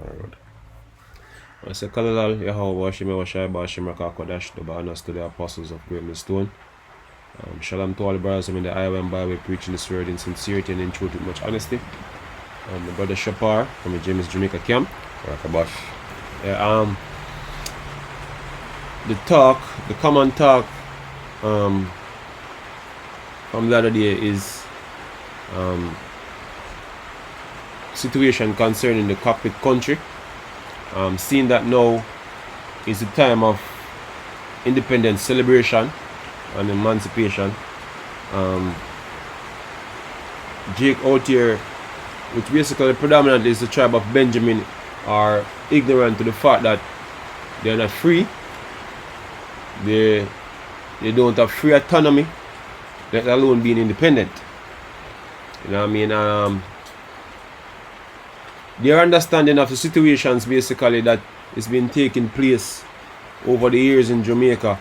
Alright. I say, Kalilal, Yahweh, Shema, Washai, Bashim, Rakakwadash, the Banas to the apostles of Great Stone. Shalom to all the brothers in the IMF Bible preaching this word in sincerity and in truth with much honesty. My brother Shapar from the James Jamaica camp. Rakabash. Yeah, the common talk from the other day is situation concerning the Cockpit country. Seeing that now is the time of independence celebration and emancipation. Jake out here, which basically predominantly is the tribe of Benjamin, are ignorant to the fact that they are not free. They don't have free autonomy, let alone being independent. You know what I mean? Their understanding of the situations basically that is been taking place over the years in Jamaica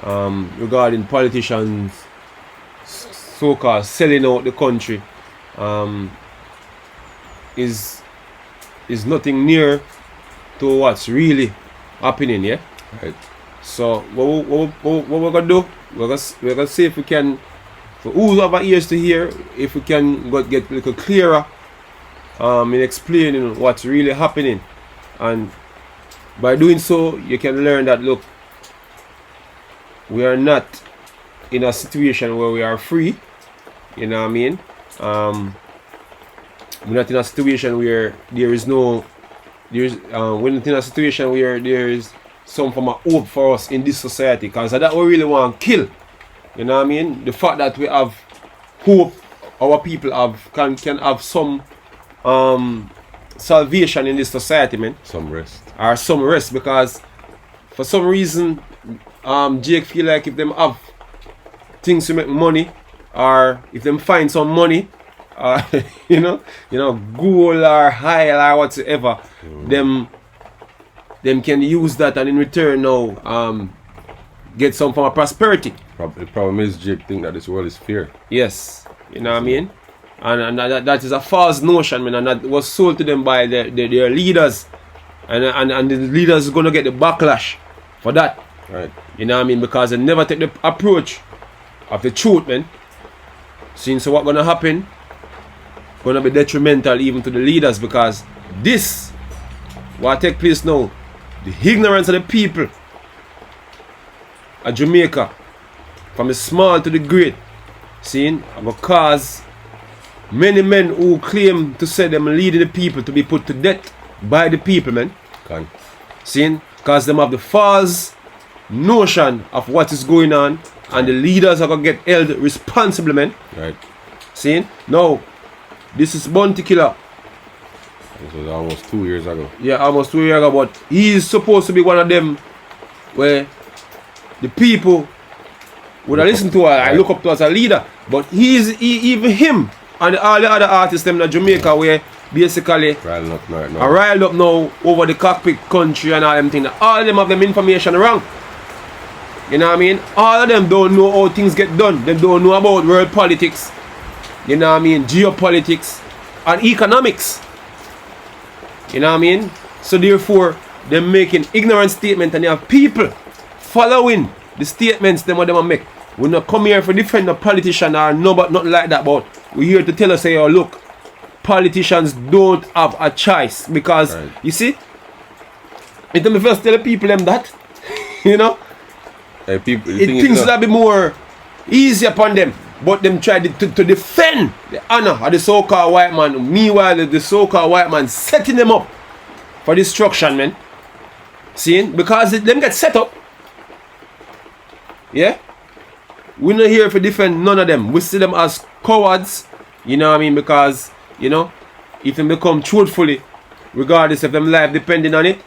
regarding politicians so-called selling out the country is nothing near to what's really happening, yeah? Right. So what we're gonna do, we're gonna see if we can, for who's over ears to hear, if we can get a little clearer in explaining what's really happening. And by doing so, you can learn that, look, we are not in a situation where we are free. You know what I mean? We're not in a situation where we're not in a situation where there is some form of hope for us in this society, because that we really want to kill. You know what I mean? The fact that we have hope, our people can have some salvation in this society, man. Some rest. Or some rest, because for some reason Jake feel like if them have things to make money, or if them find some money, you know, gold or high or whatsoever, them can use that and in return now get some form of prosperity. The problem is Jake think that this world is fair. Yes, you know what I mean? And that is a false notion, man, and that was sold to them by their leaders, and the leaders are gonna get the backlash for that. Right. You know what I mean? Because they never take the approach of the truth, man. Seeing so what gonna happen, gonna be detrimental even to the leaders, because this what take place now, the ignorance of the people of Jamaica, from the small to the great, seeing, gonna cause many men who claim to say them leading the people to be put to death by the people, man. Can. Seeing, because them have the false notion of what is going on, and the leaders are gonna get held responsible, man. Right. Seeing, now this is Bounty Killer. This was almost 2 years ago. Yeah, almost 2 years ago, but he's supposed to be one of them where the people would have listened to. I look up to as a leader, but even him and all the other artists them in Jamaica where basically riled up right now. are riled up now over the Cockpit country and all them things. All of them have them information wrong. You know what I mean? All of them don't know how things get done. They don't know about world politics. You know what I mean? Geopolitics and economics. You know what I mean? So therefore, they're making ignorant statements, and you have people following the statements them what they make. We not come here for defend a politician or no, but not like that. But we're here to tell us, say, oh look, politicians don't have a choice, because right. You see, it me first tell the people them that, you know, Hey, people, things will be more easy upon them. But them try to defend the honor of the so-called white man. Meanwhile, the so-called white man setting them up for destruction, man. See? Because them get set up. Yeah? We're not here to defend none of them. We see them as cowards. You know what I mean? Because, you know, if they become truthfully, regardless of them life depending on it,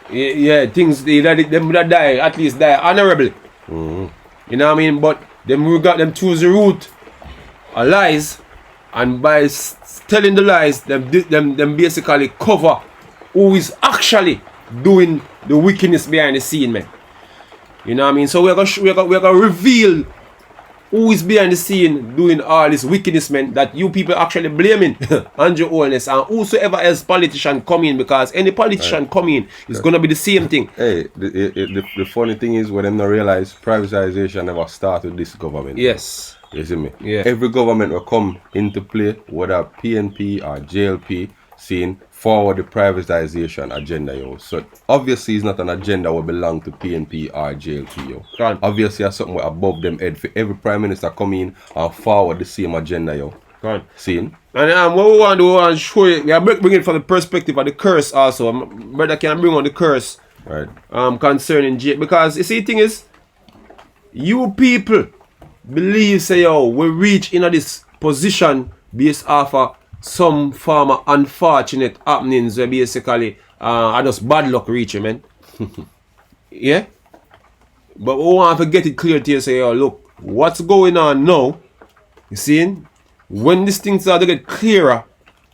yeah, things, them would die, at least die honorably. Mm-hmm. You know what I mean? But them choose the route of lies, and by telling the lies, them basically cover who is actually doing the wickedness behind the scene, man. You know what I mean? So we're gonna reveal who is behind the scene doing all this wickedness, man, that you people actually blaming Andrew Holness and whosoever else politician come in, because any politician come in is gonna be the same thing. Hey, the funny thing is when them not realize privatization never started with this government. Yes. You see me? Yeah. Every government will come into play, whether PNP or JLP, saying forward the privatization agenda, yo. So obviously it's not an agenda that belong to PNP or JLP, yo. Right. Obviously it's something above them head for every prime minister come in and forward the same agenda, yo. Right. Seeing? And what we want to do and show you, we are bringing it from the perspective of the curse also. Brother can bring on the curse. Right. Concerning J, because you see the thing is, you people believe say yo we reach in this position based off of some form of unfortunate happenings where basically are just bad luck reaching, man. Yeah? But we want to get it clear to you, say yo look, what's going on now, you see, when these things start to get clearer,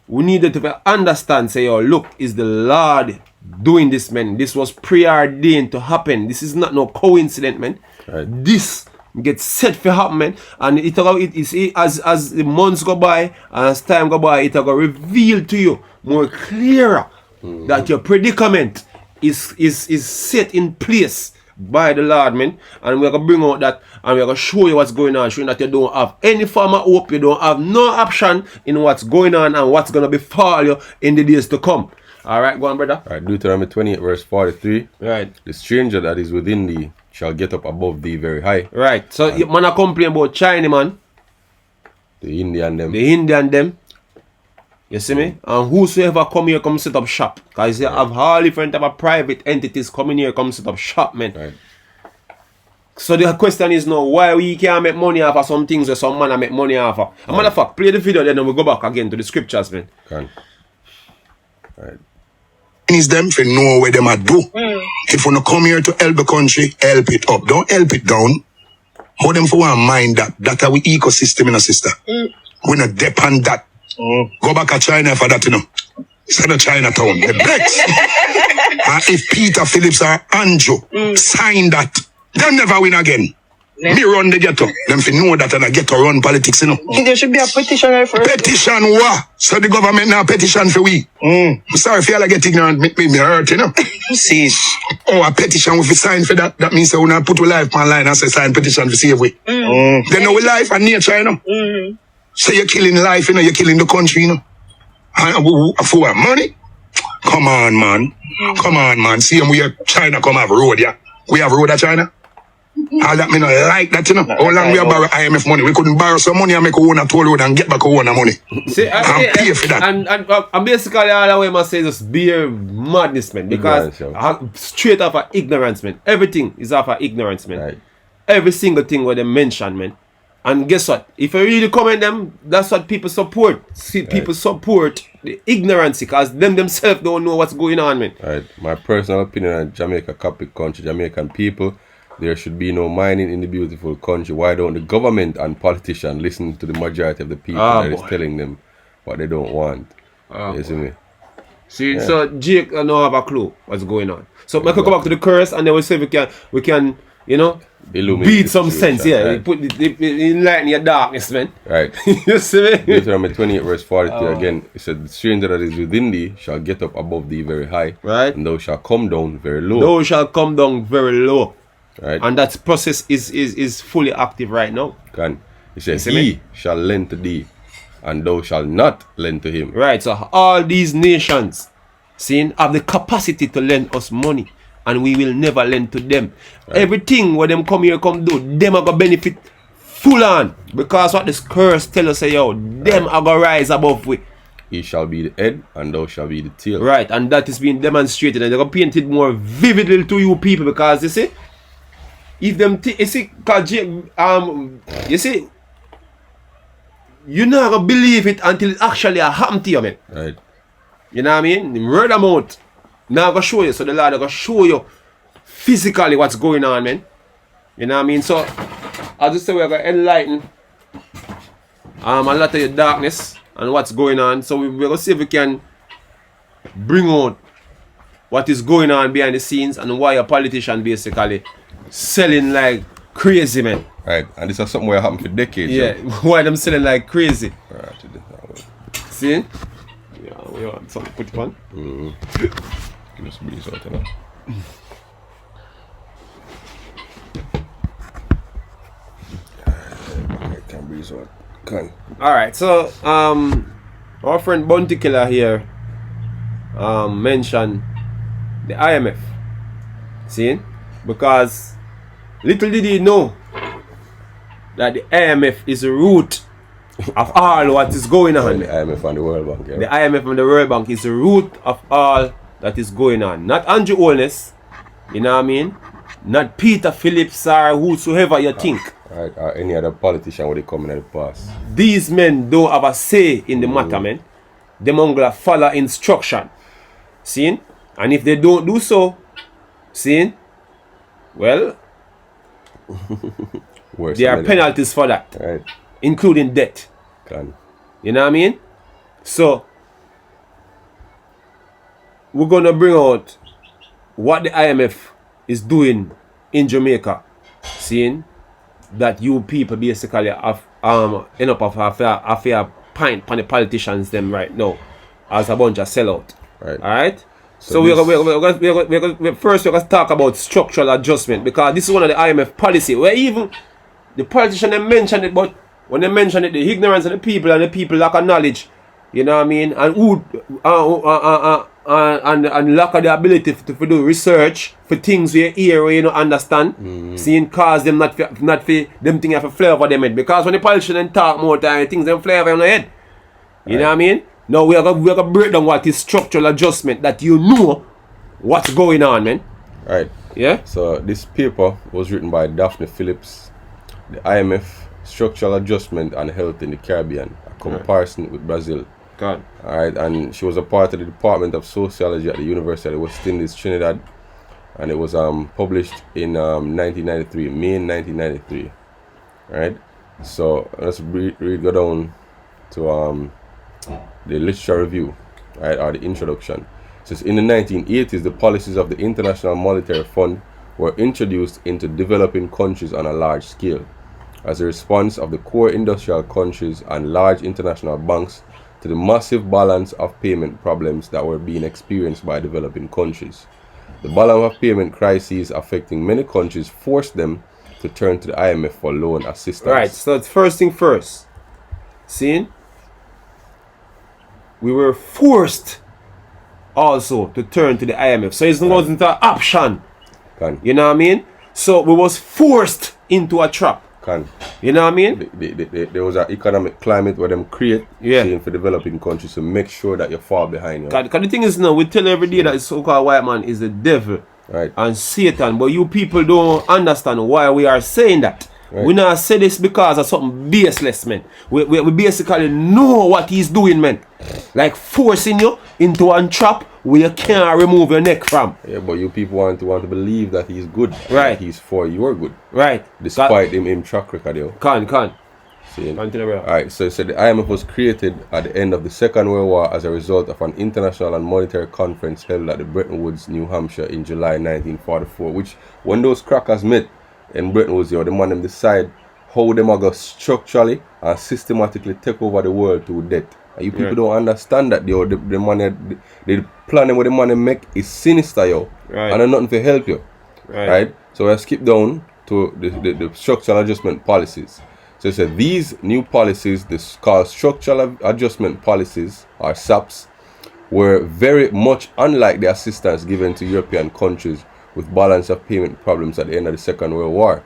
we needed to understand, say yo look, is the Lord doing this, man. This was preordained to happen. This is not no coincidence, man. Right. This gets set for happen, man. And as the months go by and as time go by, it will reveal to you more clearer that your predicament is set in place by the Lord, man. And we're gonna bring out that and we're gonna show you what's going on, showing that you don't have any form of hope, you don't have no option in what's going on and what's gonna befall you in the days to come. Alright, go on, brother. Alright, Deuteronomy 28 verse 43. Right. The stranger that is within thee shall get up above thee very high. Right. So you man a complain about China, man. The Indian them. The Indian them. You see me? And whosoever come here come set up shop. Because you have all different type of private entities coming here come set up shop, man. Right. So the question is now, why we can't make money off of some things where some man make money off of? A matter of fact, play the video then we go back again to the scriptures, man. Can. Right. Is them for know where them at do. If you no come here to help the country, help it up. Don't help it down. How them for one mind that our ecosystem in a sister. We not depend that. Go back to China for that, you know. It's not Chinatown. The Blacks. If Peter Phillips or Andrew sign that, them never win again. Me run the ghetto. Them fi know that and I get to run politics, you know. There should be a petition for it. Petition what? So the government now petition for we. I'm sorry if y'all get ignorant, make me hurt, you know. See. Oh, a petition if we sign for that. That means that we not put our life on line and say sign petition to save we. Then our life and nature, you know. So you're killing life, you know, you're killing the country, you know. And for what? Money? Come on, man. Come on, man. See we are China come have road, yeah. We have road at China. All that me not like that, you know. How long we have borrow IMF money? We couldn't borrow some money and make a own a toll road and get back our own money. See, and pay for that. And basically all the way must say just be madness, man. Because straight off of ignorance, man. Everything is off of ignorance, man. Right. Every single thing where they mention, man. And guess what? If you really comment them, that's what people support. See, people support the ignorance because them themselves don't know what's going on, man. Right. My personal opinion on Jamaica, Cockpit country, Jamaican people, there should be no mining in the beautiful country. Why don't the government and politicians listen to the majority of the people that is telling them what they don't want? You see me? See, so Jake don't have a clue what's going on. So we can go back to the curse and then we'll see if we can, you know, beat some sense. Yeah, right. Put enlighten your darkness, man. Right. You see me? Deuteronomy 28 verse 42 again. It said, the stranger that is within thee shall get up above thee very high. Right. And thou shalt come down very low. Thou shall come down very low. Right. And that process is fully active right now. Can. He says, he shall lend to thee, and thou shalt not lend to him. Right, so all these nations have the capacity to lend us money, and we will never lend to them. Right. Everything where them come here come do, them are gonna benefit full on. Because what this curse tell us, say, yo, them are gonna rise above we. He shall be the head, and thou shalt be the tail. Right, and that is being demonstrated, and they're gonna paint it more vividly to you people, because you see, if them you see, cause you see, you're not gonna believe it until it actually happened to you, man. Right. You know what I mean? The word amount now gonna show you, so the Lord gonna show you physically what's going on, man. You know what I mean? So I'll just say we're gonna enlighten a lot of your darkness and what's going on. So we're gonna see if we can bring out what is going on behind the scenes and why a politician basically selling like crazy, man. Right, and this is something where happened for decades. Yeah, why them selling like crazy? Right. See? Yeah, we want something to put it on. Give us a breeze out now. I can breeze out. Can. Alright, so our friend Bounty Killer here mentioned the IMF. See? Because little did he know that the IMF is the root of all what is going on. The IMF and the World Bank. Yeah. The IMF and the World Bank is the root of all that is going on. Not Andrew Holness, you know what I mean? Not Peter Phillips or whosoever you think. Right, or any other politician when they come in the past. These men don't have a say in the matter, man. Them gonna follow instruction. See? And if they don't do so, see? Well, Worse there are than penalties for that, Right. including death. Can. You know what I mean? So, we're going to bring out what the IMF is doing in Jamaica. Seeing that you people basically have end up of a fair pint on the politicians them right now as a bunch of sellout. Right. Alright? So So first we're going to talk about structural adjustment, because this is one of the IMF policy where even the politician they mentioned it, but when they mention it, the ignorance of the people and the people lack of knowledge, you know what I mean, and and lack of the ability to do research for things we hear where you don't understand, seeing cause them not for them think have a flavor them head, because when the politician talk more time, things them flavor on the head. You know what I mean? Now we are gonna break down what is structural adjustment, that you know what's going on, man. Right. Yeah? So this paper was written by Daphne Phillips, the IMF Structural Adjustment and Health in the Caribbean, a comparison with Brazil. God. Alright, and she was a part of the Department of Sociology at the University of the West Indies, Trinidad, and it was published in 1993, May 1993. Alright, so let's go down to the literature review, right, or the introduction. It says, in the 1980s, the policies of the International Monetary Fund were introduced into developing countries on a large scale as a response of the core industrial countries and large international banks to the massive balance of payment problems that were being experienced by developing countries. The balance of payment crises affecting many countries forced them to turn to the IMF for loan assistance. Right, so it's first thing first. See? We were forced also to turn to the IMF. So it wasn't an option. Can. You know what I mean? So we was forced into a trap. Can. You know what I mean? There was an economic climate where them create for developing countries to make sure that you fall behind. Because the thing is now, we tell every day that the so-called white man is the devil and Satan, but you people don't understand why we are saying that. Right. We not say this because of something baseless, man. We basically know what he's doing, man. Like forcing you into one trap where you can't remove your neck from. Yeah, but you people want to believe that he's good. Right. He's for your good. Right. Despite him track record, yo. Can. See? Alright, so the IMF was created at the end of the Second World War as a result of an international and monetary conference held at the Bretton Woods, New Hampshire in July 1944, which when those crackers met in Bretton Woods, the man them decide how them are going to structurally and systematically take over the world through debt. And you people don't understand that the money, the planning what the money make is sinister, yo. Right. And nothing to help you. Right. So I skip down to the structural adjustment policies. So it said these new policies, this called structural adjustment policies or SAPs, were very much unlike the assistance given to European countries with balance of payment problems at the end of the Second World War.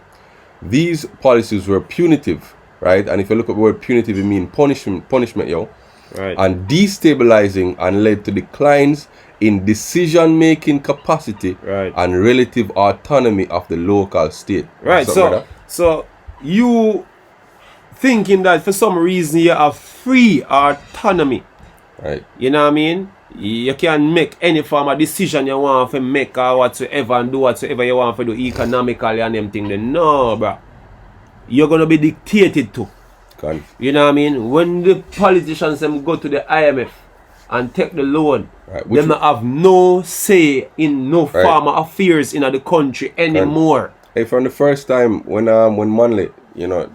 These policies were punitive, right? And if you look at the word punitive, it means punishment, yo. Right. And destabilizing, and led to declines in decision-making capacity and relative autonomy of the local state. Right. So you thinking that for some reason you have free autonomy. Right. You know what I mean? You can make any form of decision you want to make or whatsoever, and do whatsoever you want to do economically and them thing. Then no, bro. You're gonna be dictated to. You know what I mean? When the politicians them go to the IMF and take the loan, them have no say in no form of affairs in the country anymore. Hey, from the first time when Manley you know,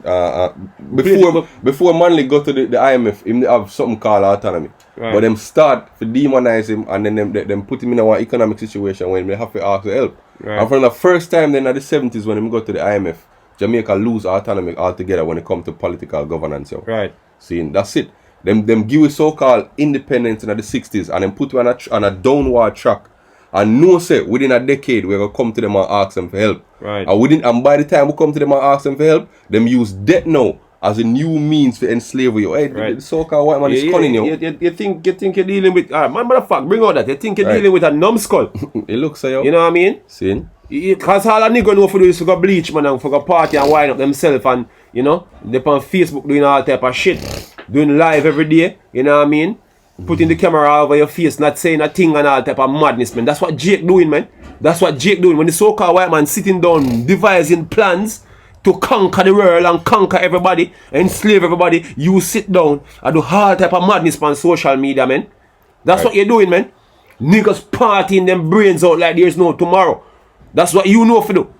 before Manley go to the IMF, him they have something called autonomy. Right. But them start to demonize him and then them put him in a one economic situation when they have to ask for help. Right. And from the first time then in the 70s when him go to the IMF, Jamaica lose autonomy altogether when it comes to political governance. Yo. Right. See, that's it. Them give you so-called independence in the 60s and then put you on a downward track. And no say within a decade we're gonna come to them and ask them for help. Right. And by the time we come to them and ask them for help, them use debt now as a new means to enslave you. Hey, right. the so-called white man is cunning you. You think you're dealing with man, motherfucker, bring out that. You think you're dealing with a numbskull. It looks so yo. You know what I mean? See? Because all a nigga know for do is to go bleach, man, and for go party and wind up themselves and, you know, they on Facebook doing all type of shit. Doing live every day, you know what I mean? Putting the camera over your face, not saying a thing and all type of madness, man. That's what Jake doing, man. That's what Jake doing. When the so-called white man sitting down, devising plans to conquer the world and conquer everybody, enslave everybody, you sit down and do all type of madness on social media, man. That's what you're doing, man. Niggas partying them brains out like there's no tomorrow. That's what you know for do.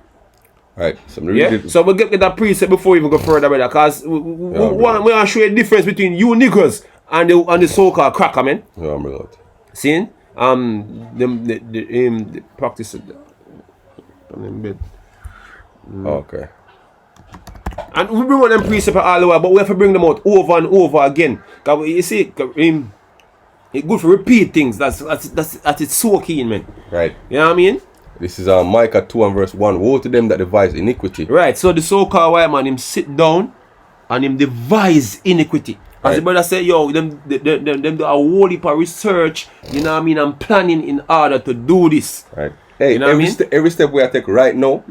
Right. So we'll get to that preset before we even go further, brother. Because we want to show you a difference between you niggas and the so-called cracker, man. Yeah, I'm real. Seeing? The practice of Okay. and we bring them precept all the way, but we have to bring them out over and over again. Because you see, it's good to repeat things. That's it's so keen, man. Right. You know what I mean? This is Micah 2 and verse 1. Woe to them that devise iniquity. Right. So the so-called white man, him sit down and him devise iniquity. As right. the brother say, yo, them do a whole heap of research, you know what I mean, and planning in order to do this. Right. Hey, you know every step we are taking right now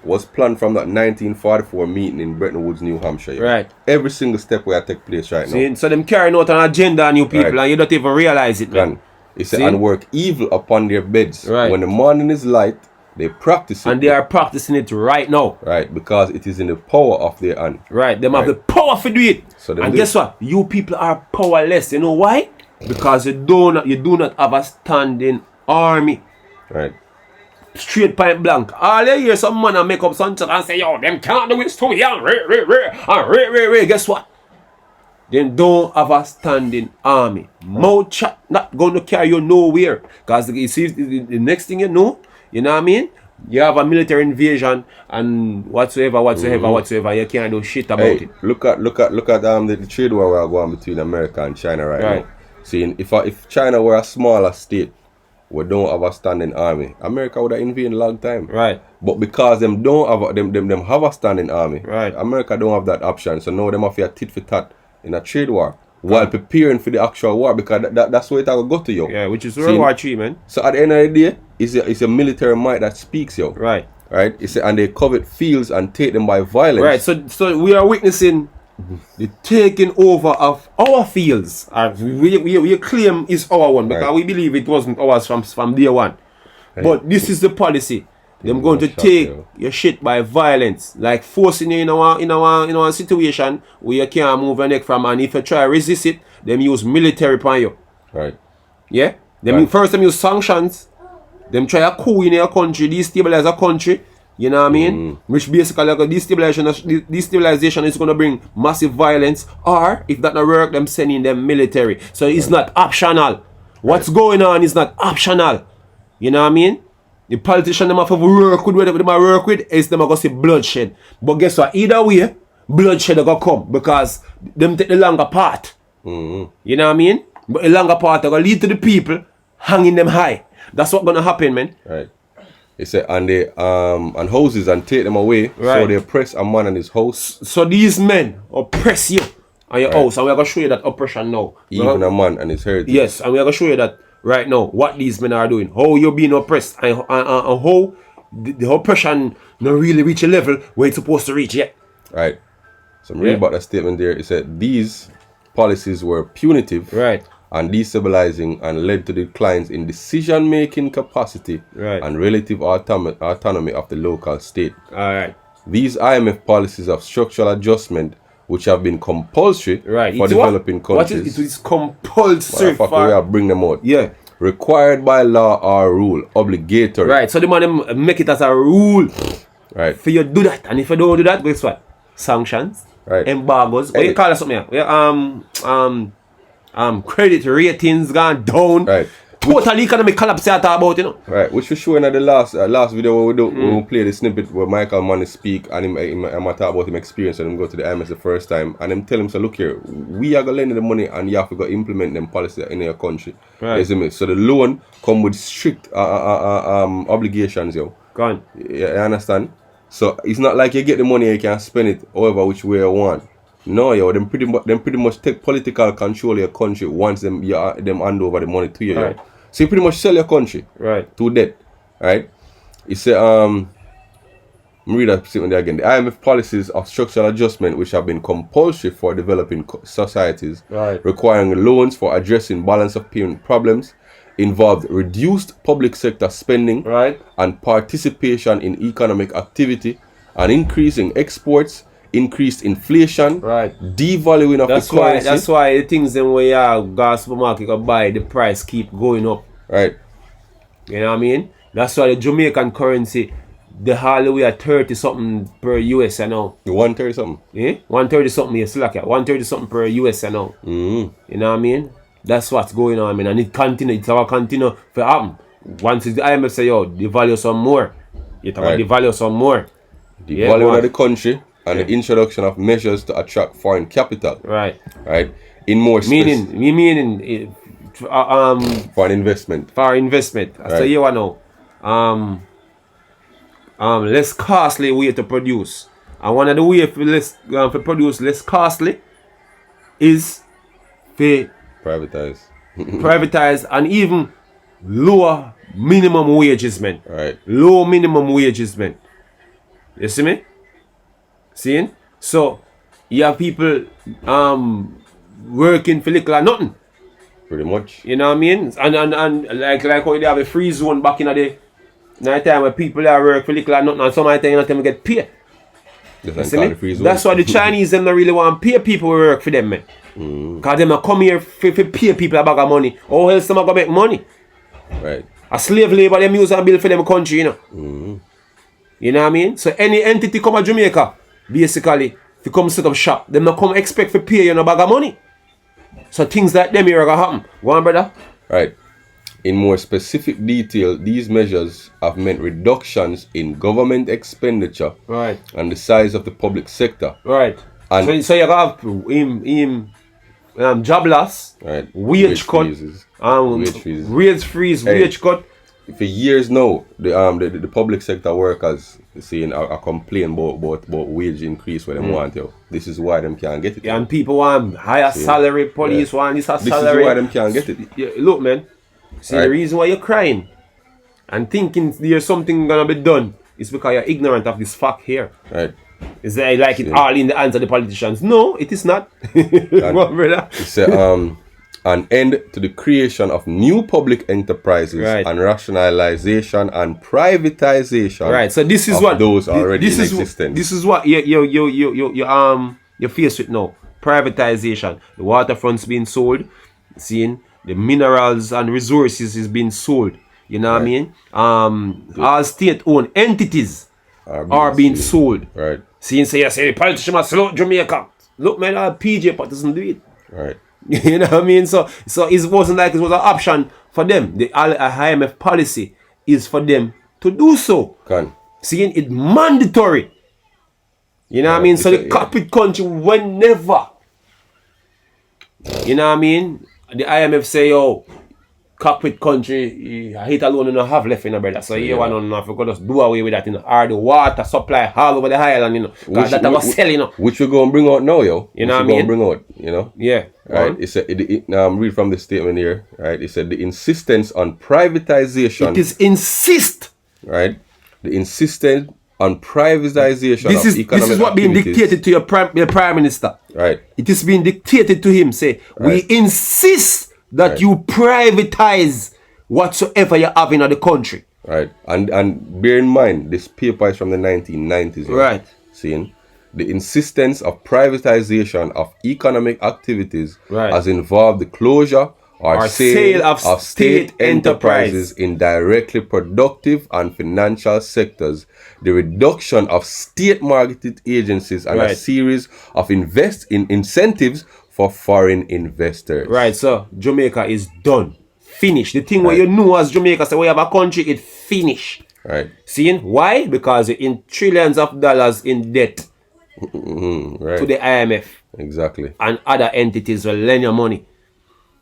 was planned from that 1944 meeting in Bretton Woods, New Hampshire. Right. Every single step we are taking place right now. So them carrying out an agenda on you people, right. and you don't even realize it, man. It said, and work evil upon their beds. Right. When the morning is light, they practice it. And they are practicing it right now. Right, because it is in the power of their hand. Right, them have the power to do it. So and guess what? You people are powerless. You know why? Because you do not have a standing army. Right. Straight point blank. All you hear some man and make up something and say, yo, them can't do it to me. And guess what? They don't have a standing army. Mouth chat not going to carry you nowhere. Because you see, the next thing you know what I mean? You have a military invasion and whatsoever, you can't do shit about it. Look at the trade war we are going between America and China right now. Seeing if China were a smaller state, we don't have a standing army, America would have invaded a long time. Right. But because them don't have them have a standing army, right. America don't have that option. So now them have a tit for tat in a trade war. While preparing for the actual war, because that's where it will go to you. Yeah, which is World War III, man. So at the end of the day, it's a military might that speaks, yo. Right. Right? And they covet fields and take them by violence. Right, so we are witnessing the taking over of our fields. We claim it's our one, because we believe it wasn't ours from day one. Right. But this is the policy. Them going to take your shit by violence, like forcing you in a situation where you can't move your neck from, and if you try to resist it, them use military upon you. Right. Yeah? First them use sanctions, them try a coup in your country, destabilize a country, you know what I mean? Which basically like a destabilization is gonna bring massive violence, or if that not work, them sending them military. So it's not optional. What's going on is not optional. You know what I mean? The politicians them have to work with whatever them work with, is them going to see bloodshed. But guess what? Either way, bloodshed are going to come because them take the longer part. You know what I mean? But the longer part are going to lead to the people hanging them high. That's what's going to happen, man. Right. They say and they and houses and take them away. Right. So they oppress a man and his house. So these men oppress you and your house, and we're going to show you that oppression now. Even a man and his heritage. Yes, and we're going to show you that right now, what these men are doing, how you're being oppressed, and how the oppression not really reach a level where it's supposed to reach yet. Right. So I'm reading about that statement there. It said these policies were punitive, right, and destabilizing, and led to declines in decision-making capacity, right, and relative autonomy of the local state. All right. These IMF policies of structural adjustment, which have been compulsory for developing countries. It is compulsory for... We bring them out. Yeah. Required by law or rule. Obligatory. Right. So the man make it as a rule. Right. For you to do that. And if you don't do that, guess what? sanctions, Right. embargoes. What Hey. you call it something? Credit ratings gone down. Right. Total economic collapse. I talk about, you know. Right, which we show in the last video where when we play the snippet where Michael Money speak and him talk about him experience when him go to the IMF the first time and him tell him, so look here, we are gonna lend you the money and you have to go implement them policy in your country. Right. You see me? So the loan come with strict obligations, yo. Gone. You understand? So it's not like you get the money and you can spend it however which way you want. No, yo, them pretty much take political control of your country once them hand over the money to you. Right. Yo. So you pretty much sell your country Right. to debt, right? It said, read that statement there again. The IMF policies of structural adjustment, which have been compulsory for developing societies, Right. requiring loans for addressing balance of payment problems, involved reduced public sector spending Right. and participation in economic activity, and increasing exports, increased inflation, Right. devaluing of the currency. That's why the things them where you go supermarket go buy, the price keep going up. Right. You know what I mean? That's why the Jamaican currency, the hardly at 30 something per US now. You 130 something. Yeah? 130 something, yes, like 130 something per US now. Mm-hmm. You know what I mean? That's what's going on, I mean, and it's our continue to happen. Once the IMF say, yo, devalue some more. You talk about Right. devalue some more. The Yeah, value man. of the country and the introduction of measures to attract foreign capital. Right. Right. In more Meaning foreign investment. for investment. I say Right. you know. Less costly way to produce. And one of the way for produce less costly is to Privatize. privatize and even lower minimum wages, man. Right. Low minimum wages, man. You see me? Seeing? So you have people working for little or nothing. Pretty much. You know what I mean? And like how they have a free zone back in the day. Night time where people are work for little or nothing, and some of the time them get paid. Just You like see call me? the free zone. That's why the Chinese them don't really want to pay people who work for them, man. Cause them not come here for pay people a bag of money. Or else them gonna make money. Right. A slave labor them use and build for them country, you know. You know what I mean? So any entity come to Jamaica, basically, if you come set up shop, them not come expect for pay you a bag of money. So things like them here gonna happen. Go on, brother. Right. In more specific detail, these measures have meant reductions in government expenditure Right. and the size of the public sector. Right. And So you have him job loss, right. wage cut, freezes. wage Wage freeze. freeze, Hey. wage cut. For years now, the public sector workers saying are complain about wage increase where they want yo. This is why them can't get it. Yeah, and people want higher salary, police want this This salary. is why them can't get it. Yeah, look, man. See, Right. the reason why you're crying and thinking there's something gonna be done is because you're ignorant of this fact here. Right. Is that like it all in the hands of the politicians? No, it is not. Come on, brother. It's an end to the creation of new public enterprises Right. and rationalization and privatization. Right. So this is of what those already this in is existence. This is what you're faced with now. Privatization. The waterfront's being sold. Seeing the minerals and resources is being sold. You know what I mean? All state-owned entities are being sold. Right. Seeing say, yes, the politician must slow Jamaica. Look, man, PJ Pot doesn't do it. Right. You know what I mean? So it wasn't like it was an option for them. The IMF policy is for them to do so. Seeing it mandatory. You know what I mean? So the Cockpit country whenever. You know what I mean? The IMF say, yo, Cockpit country, I hate alone and not have left in a brother. So you want to just do away with that, you know. Or the water supply all over the island, you know. Because that was selling, you know. Which we're going to bring out now, yo. You know what I mean? Bring out, you know. Yeah. Right. It said, read from the statement here. Right. It said the insistence on privatization. It is insist. Right. The insistence on privatization This of economic is what being activities. dictated to your prime minister. Right. It is being dictated to him. Say, Right. we insist that you privatize whatsoever you have in the country. Right. And bear in mind, this paper is from the 1990s. Yeah? Right. Seeing the insistence of privatization of economic activities Right. has involved the closure or sale of state enterprises in directly productive and financial sectors, the reduction of state-marketed agencies, and a series of incentives for foreign investors. Right, so Jamaica is done. Finished. The thing where you know as Jamaica, so we have a country, it finished. Right. Seeing? Why? Because you're in trillions of dollars in debt to the IMF. Exactly. And other entities will lend your money.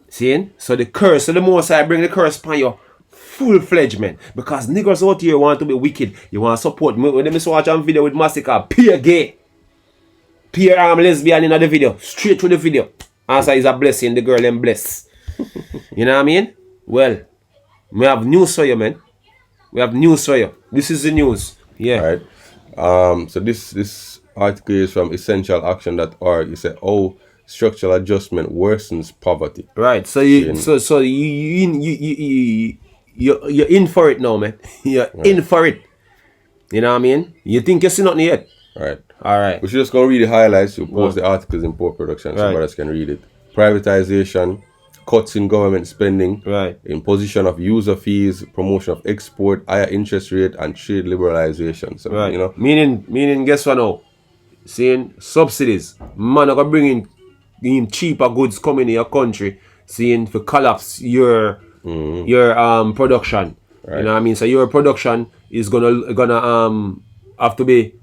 Seeing? So the curse, so the most I bring the curse upon you full-fledged, man. Because niggas out here want to be wicked. You want to support me. When they watch a video with Massacre, peer gay. Peer lesbian in the video. Straight to the video. Answer is a blessing. The girl them bless. You know what I mean? Well, we have news for you, man. We have news for you. This is the news. Yeah. Right. So this article is from essentialaction.org. It said, "Oh, structural adjustment worsens poverty." Right. So you're in for it now, man. You're in for it. You know what I mean? You think you see nothing yet? Right. All right. We should just go read the highlights. We'll post the articles in post production so brothers can read it. Privatization, cuts in government spending, imposition of user fees, promotion of export, higher interest rate, and trade liberalization. So, you know, meaning guess what now? Seeing subsidies, man, are gonna bring in cheaper goods coming in your country. Seeing to collapse your production. Right. You know what I mean? So your production is gonna have to be,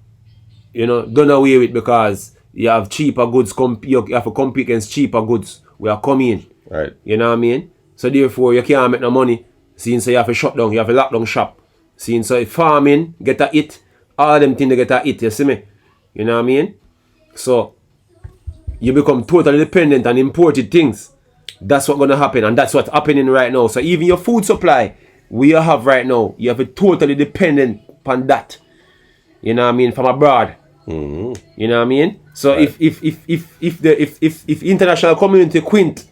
you know, done away with because you have cheaper goods. You have to compete against cheaper goods. We are coming in. Right. You know what I mean? So therefore you can't make no money. Seeing so you have to shut down, you have to lock down shop. Seeing so farming get a hit, all them things they get a hit, you see me? You know what I mean? So you become totally dependent on imported things. That's what's gonna happen, and that's what's happening right now. So even your food supply we have right now, you have to totally dependent upon that. You know what I mean? From abroad. You know what I mean? So if the international community quint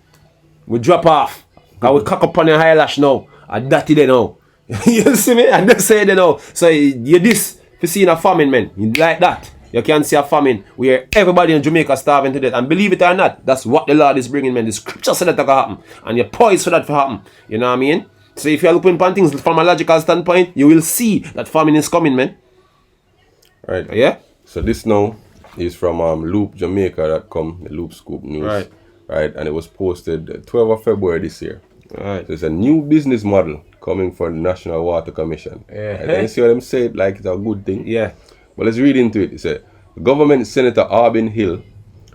we drop off, I will cock up on your eyelash now. I dirty they now. You see me? I just say they now. So you this for seeing a famine, man. You like that. You can't see a famine where everybody in Jamaica starving to death. And believe it or not, that's what the Lord is bringing, man. The scripture said that can happen. And you're poised for that to happen. You know what I mean? So if you're looking upon things from a logical standpoint, you will see that famine is coming, man. Right. Yeah? So this now is from loopjamaica.com, the Loop Scoop News. Right, and it was posted 12th of February this year. Right. So it's a new business model coming from the National Water Commission. Right? And you see what them say it like it's a good thing. Yeah. But let's read into it. It said, Government Senator Arbin Hill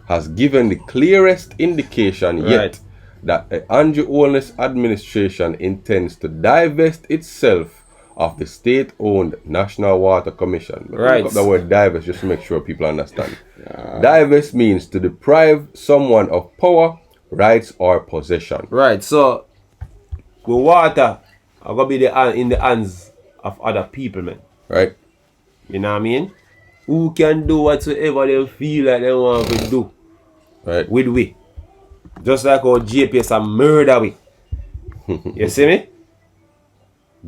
has given the clearest indication yet that the Andrew Holness administration intends to divest itself of the state-owned National Water Commission. Right. Look up the word divest just to make sure people understand. Divest means to deprive someone of power, rights, or possession. Right. So, the water are going to be in the hands of other people, man. Right. You know what I mean? Who can do whatsoever they feel like they want to do. Right. With we. Just like our GPS are murder we. You see me?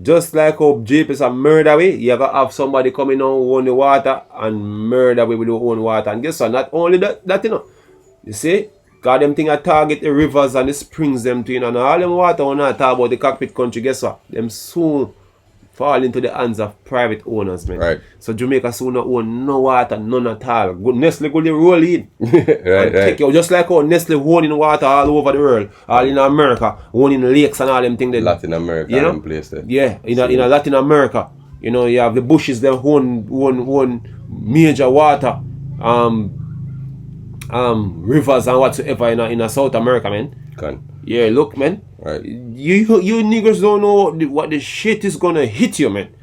Just like how JPS a murder way, you gotta have somebody coming on own the water and murder way with their own water. And guess what? Not only that you know. You see? Cause them thing I target the rivers and the springs them to, you know, and all them water when I talk about the Cockpit country, guess what? Them soon fall into the hands of private owners, man. Right. So Jamaica soon not own no water, none at all. Good Nestle go roll in. Right. Take you, just like how Nestle owning water all over the world, all in America, owning lakes and all them things. Latin America, you know? them place there. Yeah, in Latin America, you know, you have the bushes that own major water, rivers and whatsoever in South America, man. Yeah, look, man. Right. You niggas don't know what the shit is gonna hit you, man.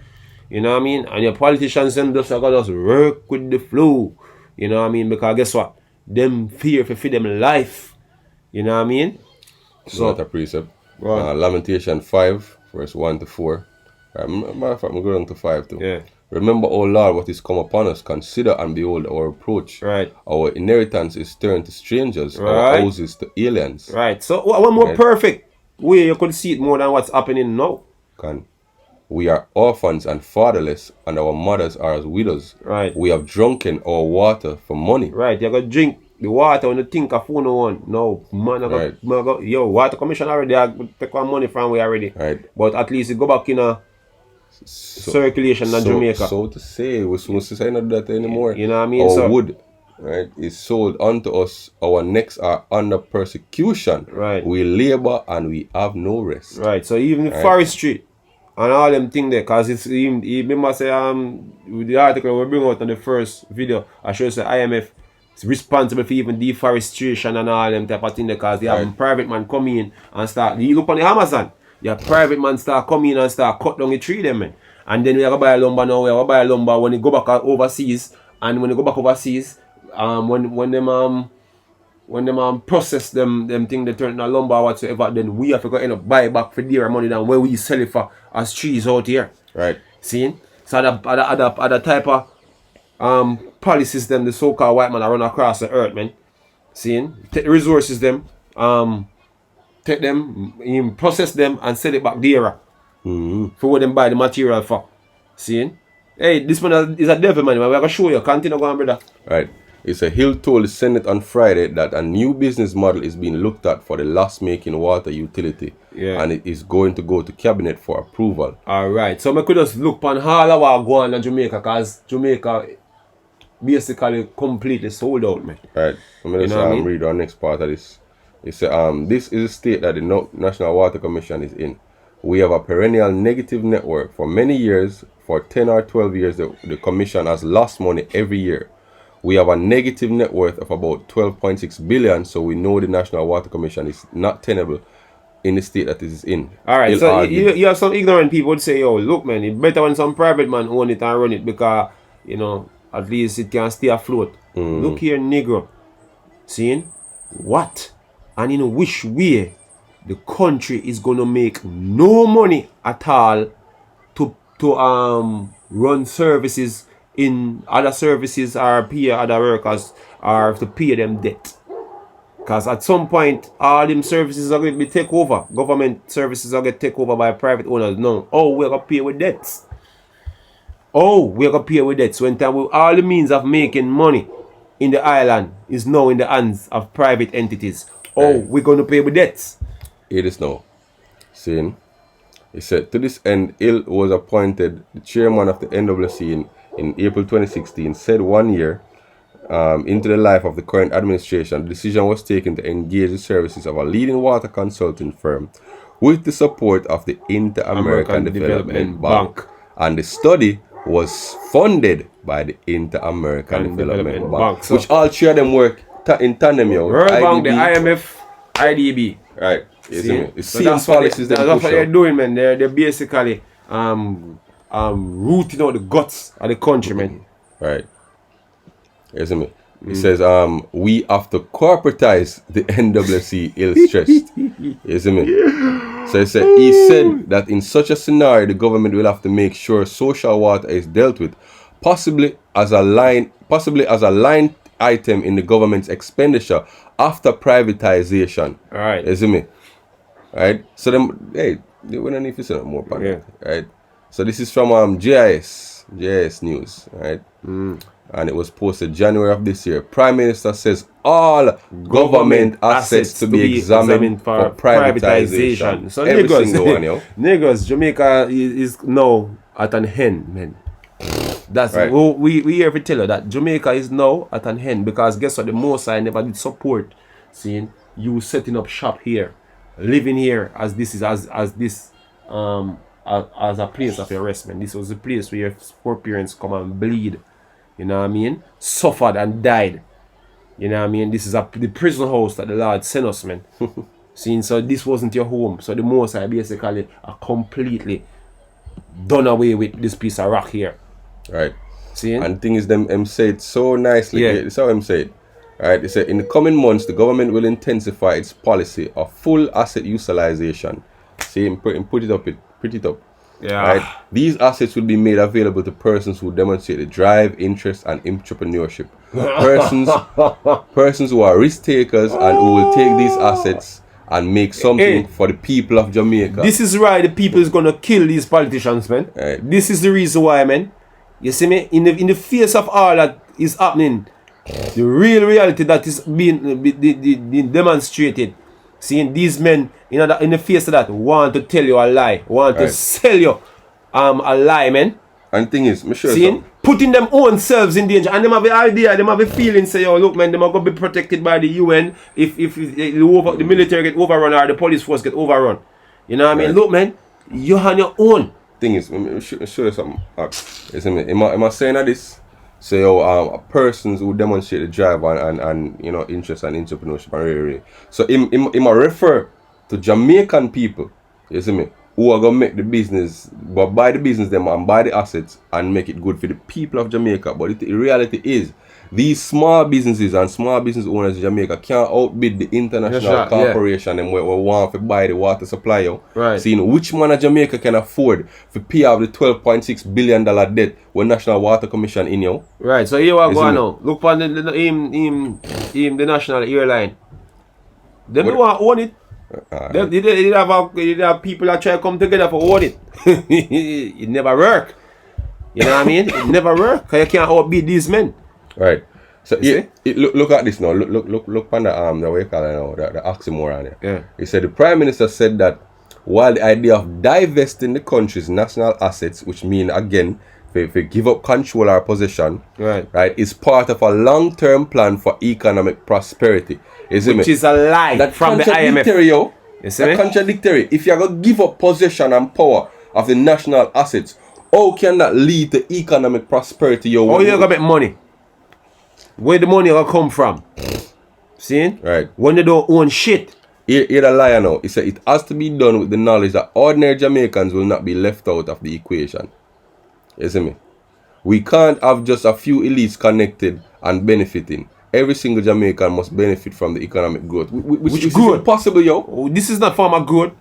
You know what I mean? And your politicians them just gotta just work with the flow. You know what I mean? Because guess what? Them fear for them life. You know what I mean? So that a precept. Lamentation 5, verse 1 to 4. Matter of fact, I'm going to 5 too. Yeah. Remember, O Lord, what is come upon us. Consider and behold our approach. Right. Our inheritance is turned to strangers. Our houses to aliens. Right. So one more perfect way you could see it more than what's happening now. We are orphans and fatherless, and our mothers are as widows. Right. We have drunken our water for money. Right. You gotta drink the water when you think of who no one. No, man, yo, water commission already take our money from we already. Right. But at least it go back in a circulation in Jamaica. So to say, we supposed to say not that anymore. You know what I mean? Our wood, right, is sold unto us. Our necks are under persecution. Right. We labor and we have no rest. Right. So even the forestry and all them thing there, cause it's even remember say with the article we bring out on the first video, I show you say IMF is responsible for even deforestation and all them type of thing there, cause they have private man come in and start. You look on the Amazon, your private man start come in and start cut down the tree them, man. And then we have to buy lumber now. We have to buy lumber when you go back overseas, and when you go back overseas, when them process them thing they turn into lumber or whatsoever, then we have to go end up buy back for dearer money than where we sell it for as trees out here. Right. See? So other type of policies them the so-called white man are run across the earth, man. See? Take the resources them, take them, process them and sell it back dearer. For what them buy the material for. See? Hey, this man is a devil, man. We're gonna show you. Continue going, brother. Right. It's a Hill told the Senate on Friday that a new business model is being looked at for the loss-making water utility. Yeah. And it is going to go to cabinet for approval. Alright. So I could just look on all of what going on in Jamaica, because Jamaica basically completely sold out, man. Right. I'm going to read our next part of this. It says, this is a state that the National Water Commission is in. We have a perennial negative network. For many years, for 10 or 12 years, the Commission has lost money every year. We have a negative net worth of about 12.6 billion, so we know the National Water Commission is not tenable in the state that it is in. Alright, so you have some ignorant people would say, yo, look, man, it's better when some private man own it and run it because, you know, at least it can stay afloat. Look here, Negro. Seeing? What? And in which way the country is going to make no money at all to run services in other services or pay other workers or to pay them debt. Because at some point, all them services are going to be taken over. Government services are going to take over by private owners. No. Oh, we're going to pay with debts. Oh, we're going to pay with debts. When time all the means of making money in the island is now in the hands of private entities. Oh, we're going to pay with debts. It is now. Seeing? He said, to this end, Hill was appointed the chairman of the NWC in April 2016, said 1 year into the life of the current administration, the decision was taken to engage the services of a leading water consulting firm with the support of the Inter-American Development Bank. And the study was funded by the Inter-American Development Bank. So, which all three of them work in tandem, yo. World Bank, the IMF, IDB. Right. So that's what they're doing, man. They're basically rooting out the guts of the country, man. Right. You see me? He says, we have to corporatize the NWC, Hill stressed. You see me? So he said that in such a scenario, the government will have to make sure social water is dealt with, possibly as a line item in the government's expenditure after privatization. Right. You see me? Right? So them, hey, they wouldn't need to say more about it. Right? So this is from GIS News, right? And it was posted January of this year. Prime Minister says all government assets to be examined for privatization. So niggas, Jamaica is now at an end, man. That's right. We here to tell you that Jamaica is now at an end because guess what? The most I never did support seeing you setting up shop here, living here as a place of your rest, man. This was a place where your poor parents come and bleed. You know what I mean? Suffered and died. You know what I mean? This is the prison house that the Lord sent us, man. Seeing, so this wasn't your home. So the most I basically are completely done away with this piece of rock here. Right. See? And the thing is, them say it so nicely. Yeah. It's how them say it. Right. They say in the coming months, the government will intensify its policy of full asset utilization. See, put it up. Yeah. Right. These assets will be made available to persons who demonstrate the drive, interest, and entrepreneurship. Persons who are risk takers and who will take these assets and make something for the people of Jamaica. This is why the people is gonna kill these politicians, man. Right. This is the reason why, man. You see me? In the face of all that is happening, The real reality that is being demonstrated. Seeing these men in the face of that want to tell you a lie, want to sell you a lie, man. And the thing is, I'm sure seeing putting them own selves in danger, and them have the idea, them have the feeling, say, yo, look, man, them are gonna be protected by the UN if the military get overrun or the police force get overrun. You know what I mean? Look, man, you're on your own. Thing is, I'm show you something. Am I saying that this? So yo, persons who demonstrate the drive and you know interest and entrepreneurship and really. So him refer to Jamaican people, you see me, who are gonna make the business, but buy the business them and buy the assets and make it good for the people of Jamaica. But the reality is, these small businesses and small business owners in Jamaica can't outbid the international corporation and we want to buy the water supply. Yo. Right. Seeing which man of Jamaica can afford to pay off the $12.6 billion debt with National Water Commission in you. Right, so here we go now. Look on the national airline. They don't want to own it. They have people that try to come together for own it. It never work. You know what I mean? It never work. Because you can't outbid these men. Right. So look at this now. Look on the way you call it now, the oxymoron here. Yeah. He said the Prime Minister said that while the idea of divesting the country's national assets, which mean again if you give up control or possession, right, is part of a long-term plan for economic prosperity. Which is a lie that from the IMF. Yo, you see that contradictory. If you're gonna give up possession and power of the national assets, how can that lead to economic prosperity? Yo, how you gonna make money? Where the money gonna come from? See? Right. When they don't own shit. Here the liar now. He said it has to be done with the knowledge that ordinary Jamaicans will not be left out of the equation. You see me? We can't have just a few elites connected and benefiting. Every single Jamaican must benefit from the economic growth. Which is good. Possible, yo. Oh, this is not form of growth.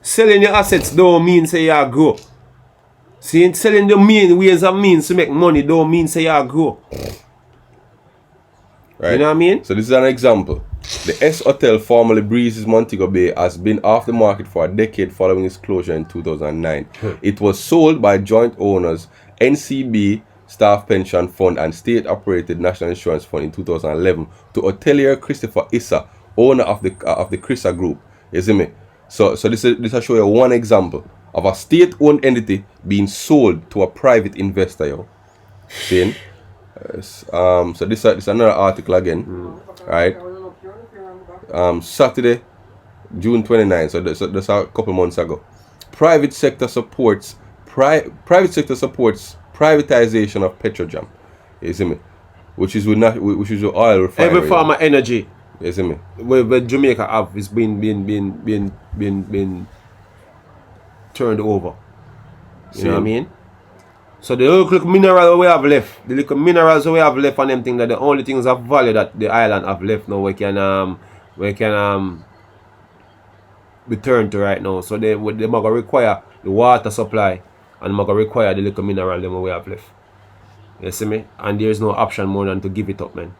Selling your assets don't mean say you grow. See, selling the ways of means to make money don't mean say you grow. Right. You know what I mean? So this is an example. The S Hotel, formerly Breeze's Montego Bay, has been off the market for a decade following its closure in 2009. It was sold by joint owners NCB, Staff Pension Fund, and State-operated National Insurance Fund in 2011 to hotelier Christopher Issa, owner of the Crissa Group. You see me? So this will show you one example of a state-owned entity being sold to a private investor. Yo. See? So this is another article again, right? Saturday, June 29th. So that's a couple months ago. Private sector supports privatization of Petrojam. You see me? Which is with oil refinery. Every form of energy. You see me? Where Jamaica have is been turned over. You know what I mean? So the little minerals we have left, and them things that the only things of value that the island have left now we can return to right now. So they might require the water supply and they might require the little mineral them we have left. You see me? And there's no option more than to give it up, man.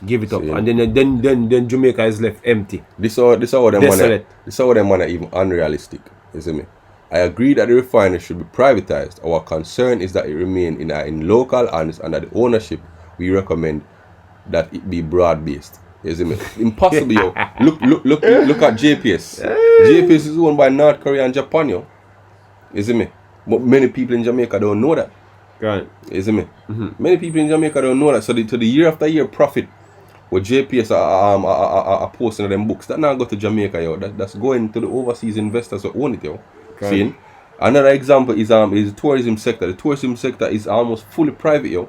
Give it up. And then Jamaica is left empty. This all them wanna even unrealistic. You see me? I agree that the refinery should be privatized. Our concern is that it remain in local hands and that the ownership we recommend that it be broad-based. You see me? Impossible, yo. Look at JPS. JPS is owned by North Korea and Japan, yo. You see me? But many people in Jamaica don't know that. Right. You see me? Many people in Jamaica don't know that. So to the year after year profit with JPS are posting them books, that now go to Jamaica, yo. That's going to the overseas investors who own it, yo. See? Another example is the tourism sector. The tourism sector is almost fully private, yo.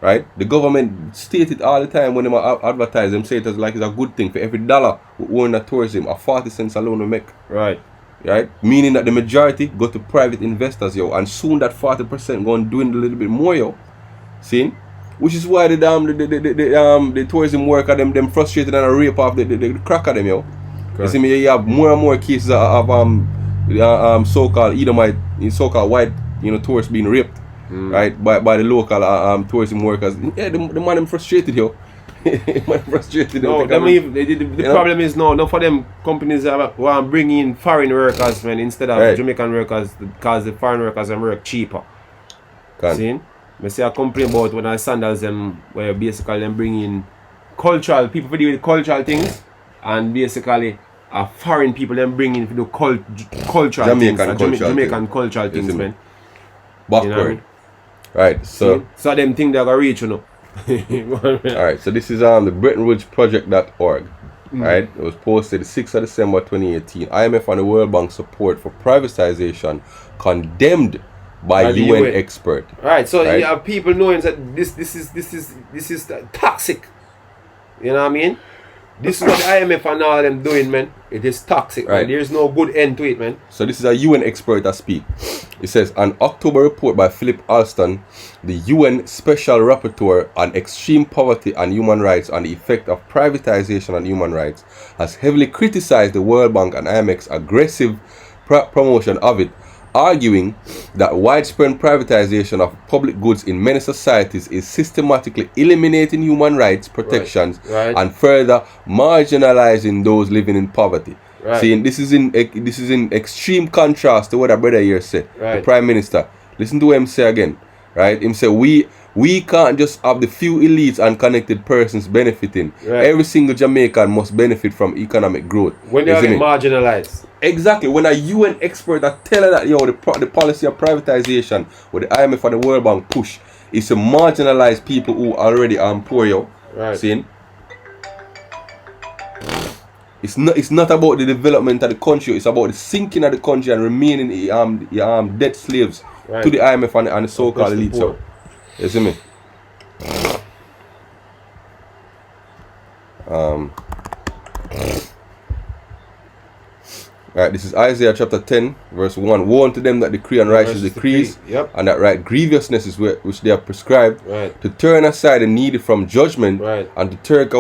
Right? The government state it all the time when they advertise them, say it as like it's a good thing. For every dollar we own a tourism, a 40 cents alone we make. Right. Right? Meaning that the majority go to private investors, yo. And soon that 40% going to dwindle a little bit more, yo. See? Which is why the tourism worker them frustrated and rape off the crack of them, yo. You see me? You have more and more cases of so-called Edomite, so-called white, tourists being raped, right, by the local tourism workers. Yeah, the man them frustrated, yo. Frustrated. No, the problem is no for them companies want to bring in foreign workers, man, instead of Jamaican workers, because the foreign workers work cheaper. See? I see a complaint about when I sandals them where basically them bring in cultural people for deal with cultural things, and basically foreign people them bring in for the cultural Jamaican things, cultural Jamaican cultural things, man. Backward. You know what I mean? Right, so so them think they're gonna reach, you know. alright, so this is the BrettonWoodsProject.org. Right, it was posted the 6th of December 2018. IMF and the World Bank support for privatization condemned by UN expert. Right, so you have people knowing that this is toxic. You know what I mean? This is what the IMF and all them doing, man. It is toxic, right? There's no good end to it, man. So this is a UN expert that speak. It says, an October report by Philip Alston, the UN Special Rapporteur on Extreme Poverty and Human Rights on the effect of privatization on human rights, has heavily criticized the World Bank and IMF's aggressive promotion of it, arguing that widespread privatization of public goods in many societies is systematically eliminating human rights protections and further marginalizing those living in poverty. See, this is in extreme contrast to what our brother here said, the Prime Minister. Listen to him say again, right? Him say we can't just have the few elites and connected persons benefiting. Every single Jamaican must benefit from economic growth. When they are marginalized. Exactly. When a UN expert that tell her that the policy of privatization with the IMF and the World Bank push is to marginalize people who already are poor, yo. Seeing? It's not about the development of the country. It's about the sinking of the country and remaining dead slaves to the IMF and the so-called elites. So, you see me? Right, this is Isaiah chapter 10, verse 1. Woe unto them that decree and righteous decrees, and that right grievousness is which they have prescribed, to turn aside the needy from judgment, and to take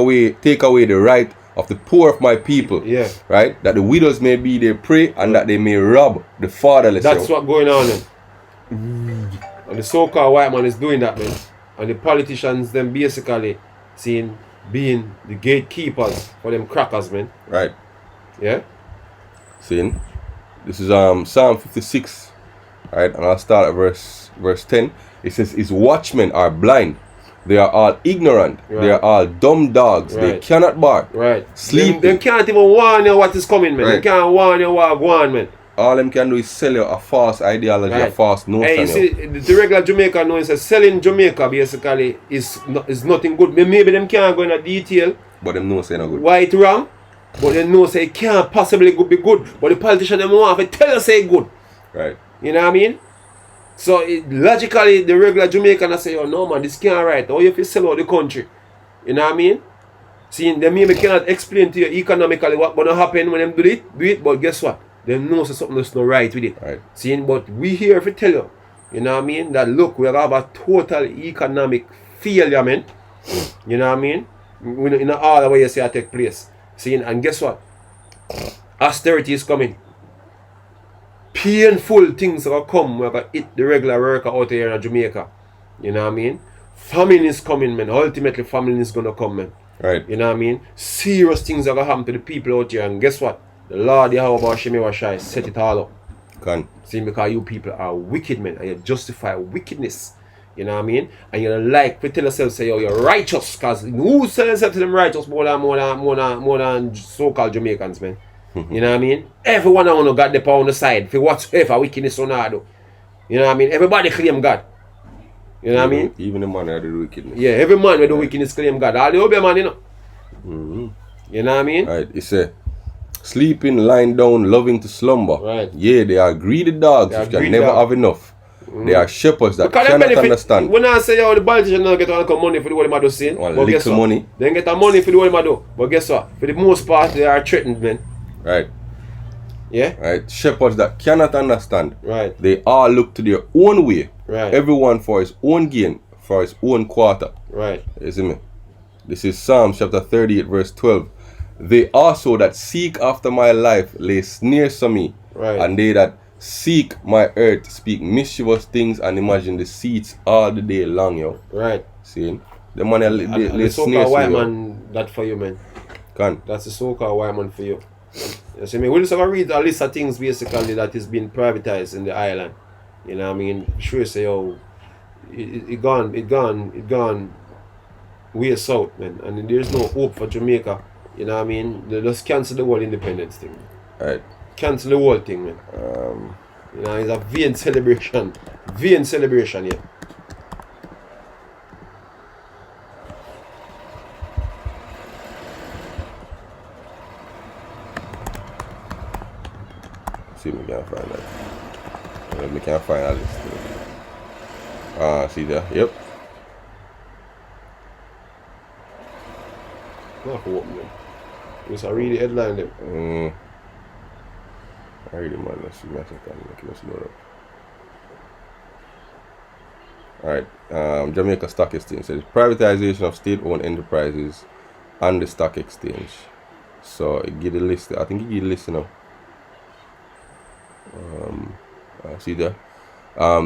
away the right of the poor of my people. Right? That the widows may be their prey, and that they may rob the fatherless. That's what going on, man. And the so-called white man is doing that, man. And the politicians them basically being the gatekeepers for them crackers, man. Right. Yeah? Seeing? This is Psalm 56. Right, and I'll start at verse 10. It says, his watchmen are blind. They are all ignorant. They are all dumb dogs. They cannot bark. Sleep. They can't even warn you what is coming, man. They can't warn you what going, man. All them can do is sell you a false ideology, a false notion. Hey, you see, the regular Jamaican knows that selling Jamaica basically is nothing good. Maybe them can't go into detail. But them know say no good. Why it wrong? But they know say it can't possibly be good. But the politician them want to tell us say good. Right. You know what I mean? So logically the regular Jamaican say, oh no man, this can't right. How you have to sell out the country? You know what I mean? See, they maybe cannot explain to you economically what's gonna happen when them do it, but guess what? They know something that's not right with it. Right. See, but we here to tell you, you know what I mean, that look, we have a total economic failure, man. You know what I mean? In all the way you see it take place. See, and guess what? Austerity is coming. Painful things are going to come. We're going to hit the regular worker out here in Jamaica. You know what I mean? Famine is coming, man. Ultimately, famine is going to come, man. Right. You know what I mean? Serious things are going to happen to the people out here. And guess what? The Lord Yahweh Shemi Shai set it all up. Can. See, because you people are wicked, man. And you justify wickedness. You know what I mean? And you like to tell yourself, say, yo, you're righteous. Because who sells themselves to them righteous more than so-called Jamaicans, man? You know what I mean? Everyone I want to God the power on the side for whatsoever wickedness or not do. You know what I mean? Everybody claim God. You know what I mean? Even the man that do wickedness. Yeah, every man with the wickedness claim God. All the other man, you know. You know what I mean? Right, it's a sleeping, lying down, loving to slumber. Right. Yeah, they are greedy dogs which can never have enough. They are shepherds that because cannot understand. When I say, yo, the politicians don't get money for the what they do, saying, well, but guess what? money. They get the money for the what they do. But guess what? For the most part, they are threatened, man. Right. Yeah? Right. Shepherds that cannot understand. Right. They all look to their own way. Right. Everyone for his own gain, for his own quarter. Right. You see me? This is Psalm chapter 38, verse 12. They also that seek after my life lay snares for me. Right. And they that seek my earth speak mischievous things and imagine deceits all the day long, yo. Right. See? The man the so-called white man, that for you, man. Can. That's the so-called white man for you. You see me? We'll just read a list of things basically that is being privatized in the island. You know what I mean? Sure say, oh, it gone way south, man. And there's no hope for Jamaica. You know what I mean? They just cancel the whole independence thing. Right. Cancel the whole thing, man. You know, it's a vain celebration. Vain celebration, yeah. See if we can find that. We can't find that list. See there? Yep. Not hope, man. Just a really headline them. I read it, man. Let's see. Let's load up. Alright. Jamaica Stock Exchange says privatization of state-owned enterprises and the stock exchange. So it give the list. I think it give the list now. See there.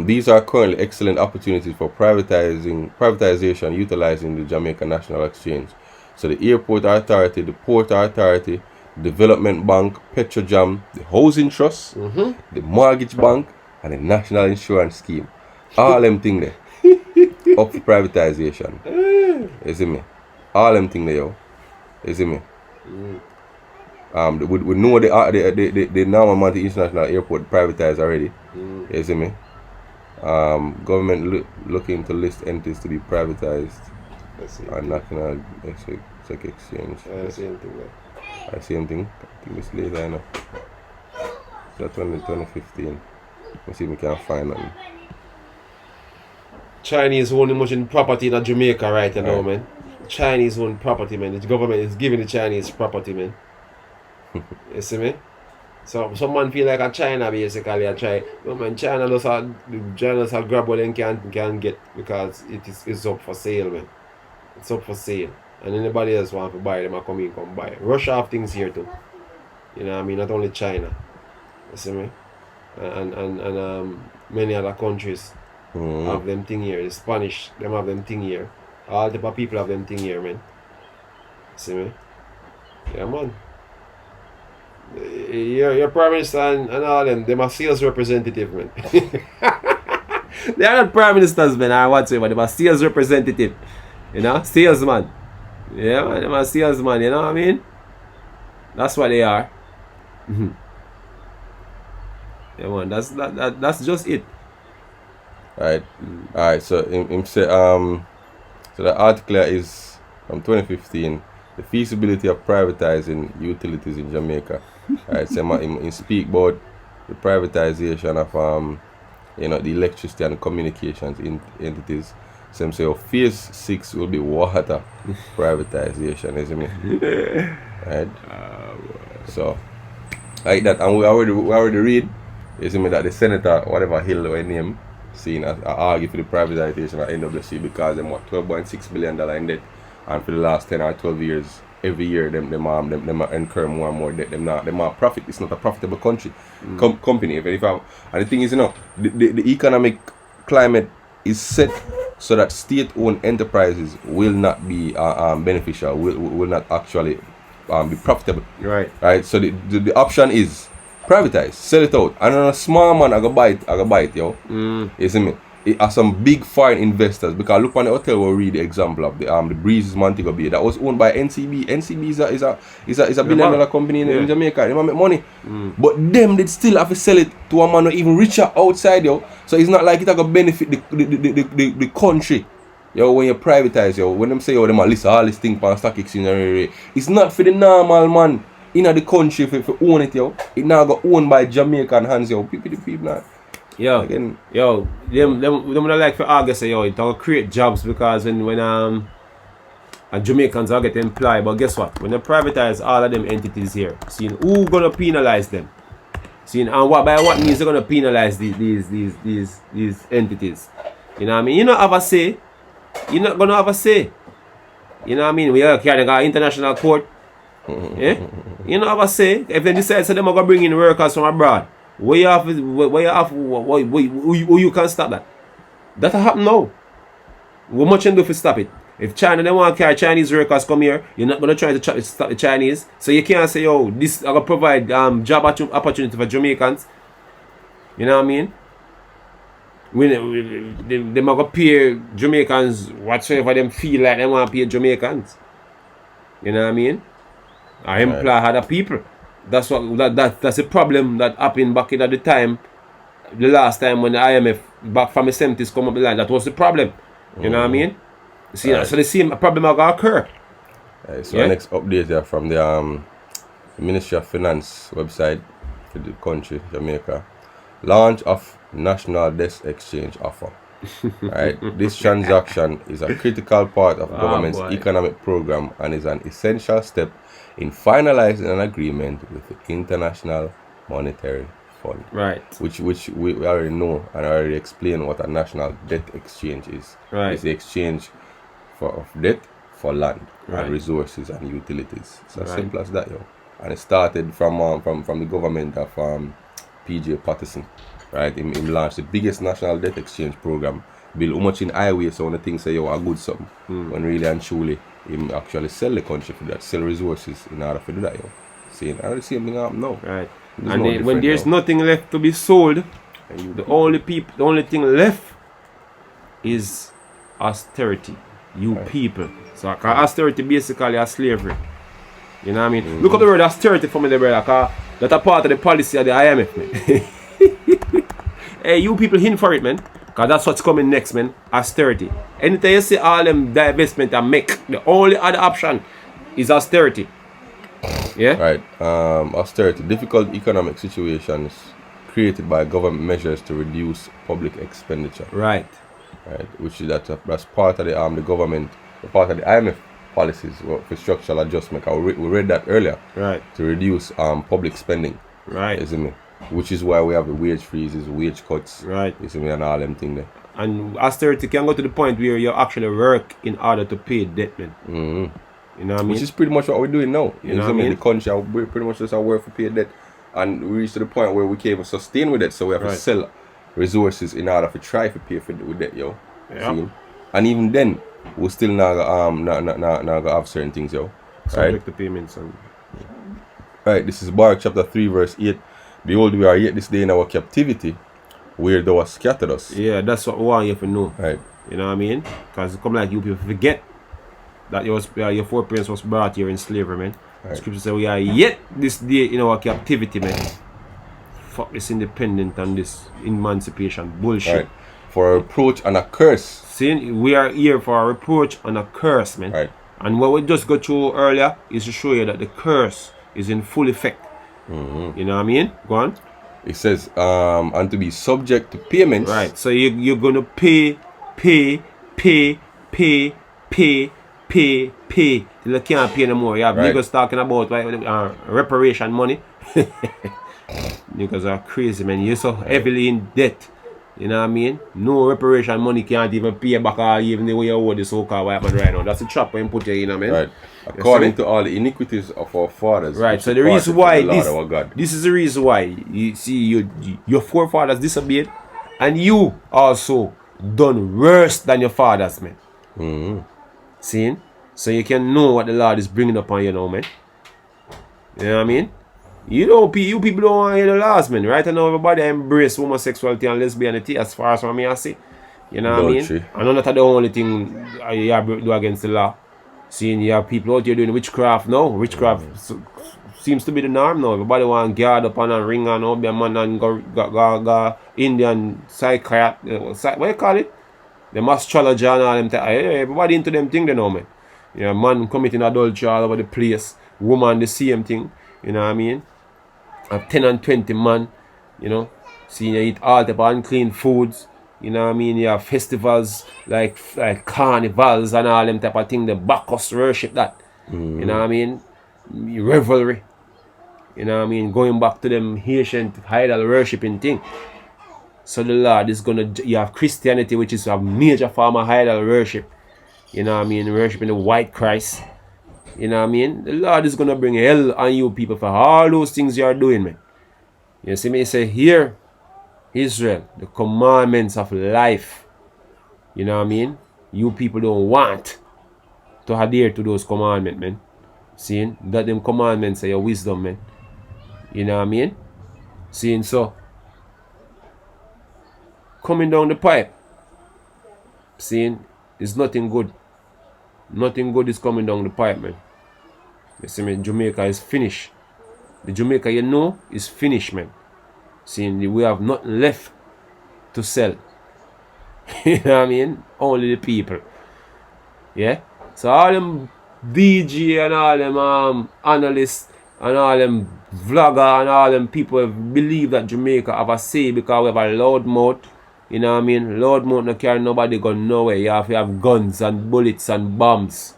These are currently excellent opportunities for privatization utilizing the Jamaica National Exchange. So the Airport Authority, the Port Authority, Development Bank, Petrojam, the Housing Trust, the Mortgage Bank, and the National Insurance Scheme. All them things there. Up for privatization. You see me? All them things there, yo. You see me? We know the Norman International Airport privatized already. You see me? Government looking to list entities to be privatized on National Stock Exchange. Same thing, man. Same thing. I think this later, I know. So 2015. Let's see if we can find them. Chinese owning much in property in Jamaica right now, man. Chinese own property, man. The government is giving the Chinese property, man. You see me? So someone feel like a China basically a try. No man, China just grab what they can get because it's up for sale, man. It's up for sale. And anybody else want to buy them, I come buy. Russia have things here too. You know what I mean? Not only China. You see me? And many other countries have them thing here. The Spanish, them have them thing here. All type of people have them thing here, man. See me? Yeah, man. Your Prime Minister and all them are sales representative, man. They are not Prime Ministers, man, or whatsoever. They are sales representative. You know? Salesman. Yeah, man. They are salesman, you know what I mean? That's what they are. Yeah, man. That's just it. Alright, so him say so the article is from 2015, the feasibility of privatizing utilities in Jamaica. Alright, so him speak about the privatization of the electricity and communications entities. So him say phase 6 will be water privatization, isn't it? Right? So like that, and we already read, isn't it, that the senator, whatever hill or name, seen as argue for the privatization at NWC because them what $12.6 billion in debt, and for the last 10 or 12 years, every year them incur more and more debt. Them not profit. It's not a profitable country company. And the thing is, the economic climate is set so that state-owned enterprises will not be beneficial. Will not actually be profitable. Right. So the option is privatize, sell it out, and on a small man I go buy it, yo. You see me? It has some big foreign investors, because look on the hotel we read the example of the Breezes Montego Bay that was owned by NCB. NCB is a $1 billion company in Jamaica. They make money, but them they still have to sell it to a man who even richer outside, yo. So it's not like it gonna benefit the country. Yo, when you privatize, yo, when them say, yo, them a list all this thing on stock exchange, it's not for the normal man in the country for own it, yo. It now got owned by Jamaican hands, yo. People now. Yo, again, yo, them don't like for August, yo, it will create jobs, because when Jamaicans will get employed. But guess what? When they privatize all of them entities here, seeing who gonna penalize them? Seeing and by what means they're gonna penalize these entities? You know what I mean? You not have a say. You're not gonna have a say. You know what I mean? We are carrying an international court. Yeah? You know what I say? If they decide so them are gonna bring in workers from abroad, who you can stop that? That'll happen now. What much you do to stop it? If China they want to carry Chinese workers come here, you're not gonna try to stop the Chinese. So you can't say, yo, this are gonna provide job opportunity for Jamaicans. You know what I mean? They might go pay Jamaicans whatsoever them feel like they want to pay Jamaicans. You know what I mean? Or employ other people. That's the problem that happened back in at the time. The last time when the IMF back from the 70s come up the line, that was the problem. You know what I mean? See, so the same problem are gonna occur. So the next update here from the Ministry of Finance website for the country, Jamaica. Launch of National Debt Exchange offer. Right. This transaction is a critical part of government's economic program and is an essential step in finalizing an agreement with the International Monetary Fund. Right. Which we already know and already explained what a national debt exchange is. Right. It's the exchange of debt for land and resources and utilities. It's as simple as that, yo. And it started from the government of PJ Patterson. Right, him launched the biggest national debt exchange program, build how much in highways, so when the things say yo are good something. When really and truly him actually sell the country for that, sell resources in order to do that, yo. See, I the same thing happen now. Right. And when there's nothing left to be sold, the only thing left is austerity. People. So austerity basically is slavery. You know what I mean? Look up the word austerity for me, brother, because that's a part of the policy of the IMF, man. Hey, you people hint for it, man. Because that's what's coming next, man. Austerity. Anytime you see all them divestment and make, the only other option is austerity. Yeah? Right. Austerity. Difficult economic situations created by government measures to reduce public expenditure. Right. Right. Which is that's part of the government, part of the IMF policies for structural adjustment. We read that earlier. Right. To reduce public spending. Right. Isn't it? Which is why we have the wage freezes, wage cuts, right? You see me, and all them things there. And austerity can go to the point where you actually work in order to pay debt, man. You know what I mean? Which is pretty much what we're doing now. You know what I mean? The country, we pretty much just work for pay debt, and we reached to the point where we can't even sustain with it, so we have to sell resources in order to try to pay for with debt, yo. Yeah. See? And even then, we still not gonna have certain things, yo. Subject to payments and. Right. This is Baruch chapter 3 verse 8. Behold, we are yet this day in our captivity, where thou hast scattered us. Yeah, that's what we want you to know. Right. You know what I mean? Because it come like you people forget that your foreparents was brought here in slavery, man. Right. The scripture says we are yet this day in our captivity, man. Fuck this independent and this emancipation bullshit. Right. For a reproach and a curse. See, we are here for a reproach and a curse, man. Right. And what we just got through earlier is to show you that the curse is in full effect. You know what I mean? Go on. It says, and to be subject to payments. Right. So you're gonna pay till you can't pay no more. You have niggas talking about reparation money. Niggas are crazy, man. You're so heavily in debt. You know what I mean? No reparation money can't even pay back all even the way you owe the so-called what happened right now. That's a trap when you put you in, man. Right. According to all the iniquities of our fathers. Right. So the reason why this is the reason why you see your forefathers disobeyed, and you also done worse than your fathers, man. See? So you can know what the Lord is bringing upon you now, man. You know what I mean? You people don't want to hear the laws, man. Right now, everybody embrace homosexuality and lesbianity as far as what I see. You know what I mean? I know that's the only thing you have to do against the law. Seeing you have people out here doing witchcraft now. Witchcraft seems to be the norm now. Everybody want to guard up and ring on be a man and go Indian psychiatrist. What you call it? The astrologer and all them. Everybody into them thing, they know, man. You know, man committing adultery all over the place. Woman, the same thing. You know what I mean? Have 10 and 20 man, you know, seeing you eat all the unclean foods, you know what I mean? You have festivals like carnivals and all them type of thing, the Bacchus worship that, you know what I mean? Revelry, you know what I mean? Going back to them Haitian idol worshiping thing. So the Lord is you have Christianity, which is a major form of idol worship, you know what I mean? Worshiping the white Christ. You know what I mean? The Lord is going to bring hell on you people for all those things you are doing, man. You see me? He say, hear, Israel, the commandments of life. You know what I mean? You people don't want to adhere to those commandments, man. Seeing that them commandments are your wisdom, man. You know what I mean? Seeing so, coming down the pipe, seeing, is nothing good. Nothing good is coming down the pipe, man. You see me, Jamaica is finished. The Jamaica you know is finished, man. Seeing we have nothing left to sell. You know what I mean? Only the people. Yeah? So all them DJ and all them analysts and all them vlogger and all them people believe that Jamaica have a say because we have a loud mouth. You know what I mean? Loud mouth no carry nobody go nowhere. You have to have guns and bullets and bombs.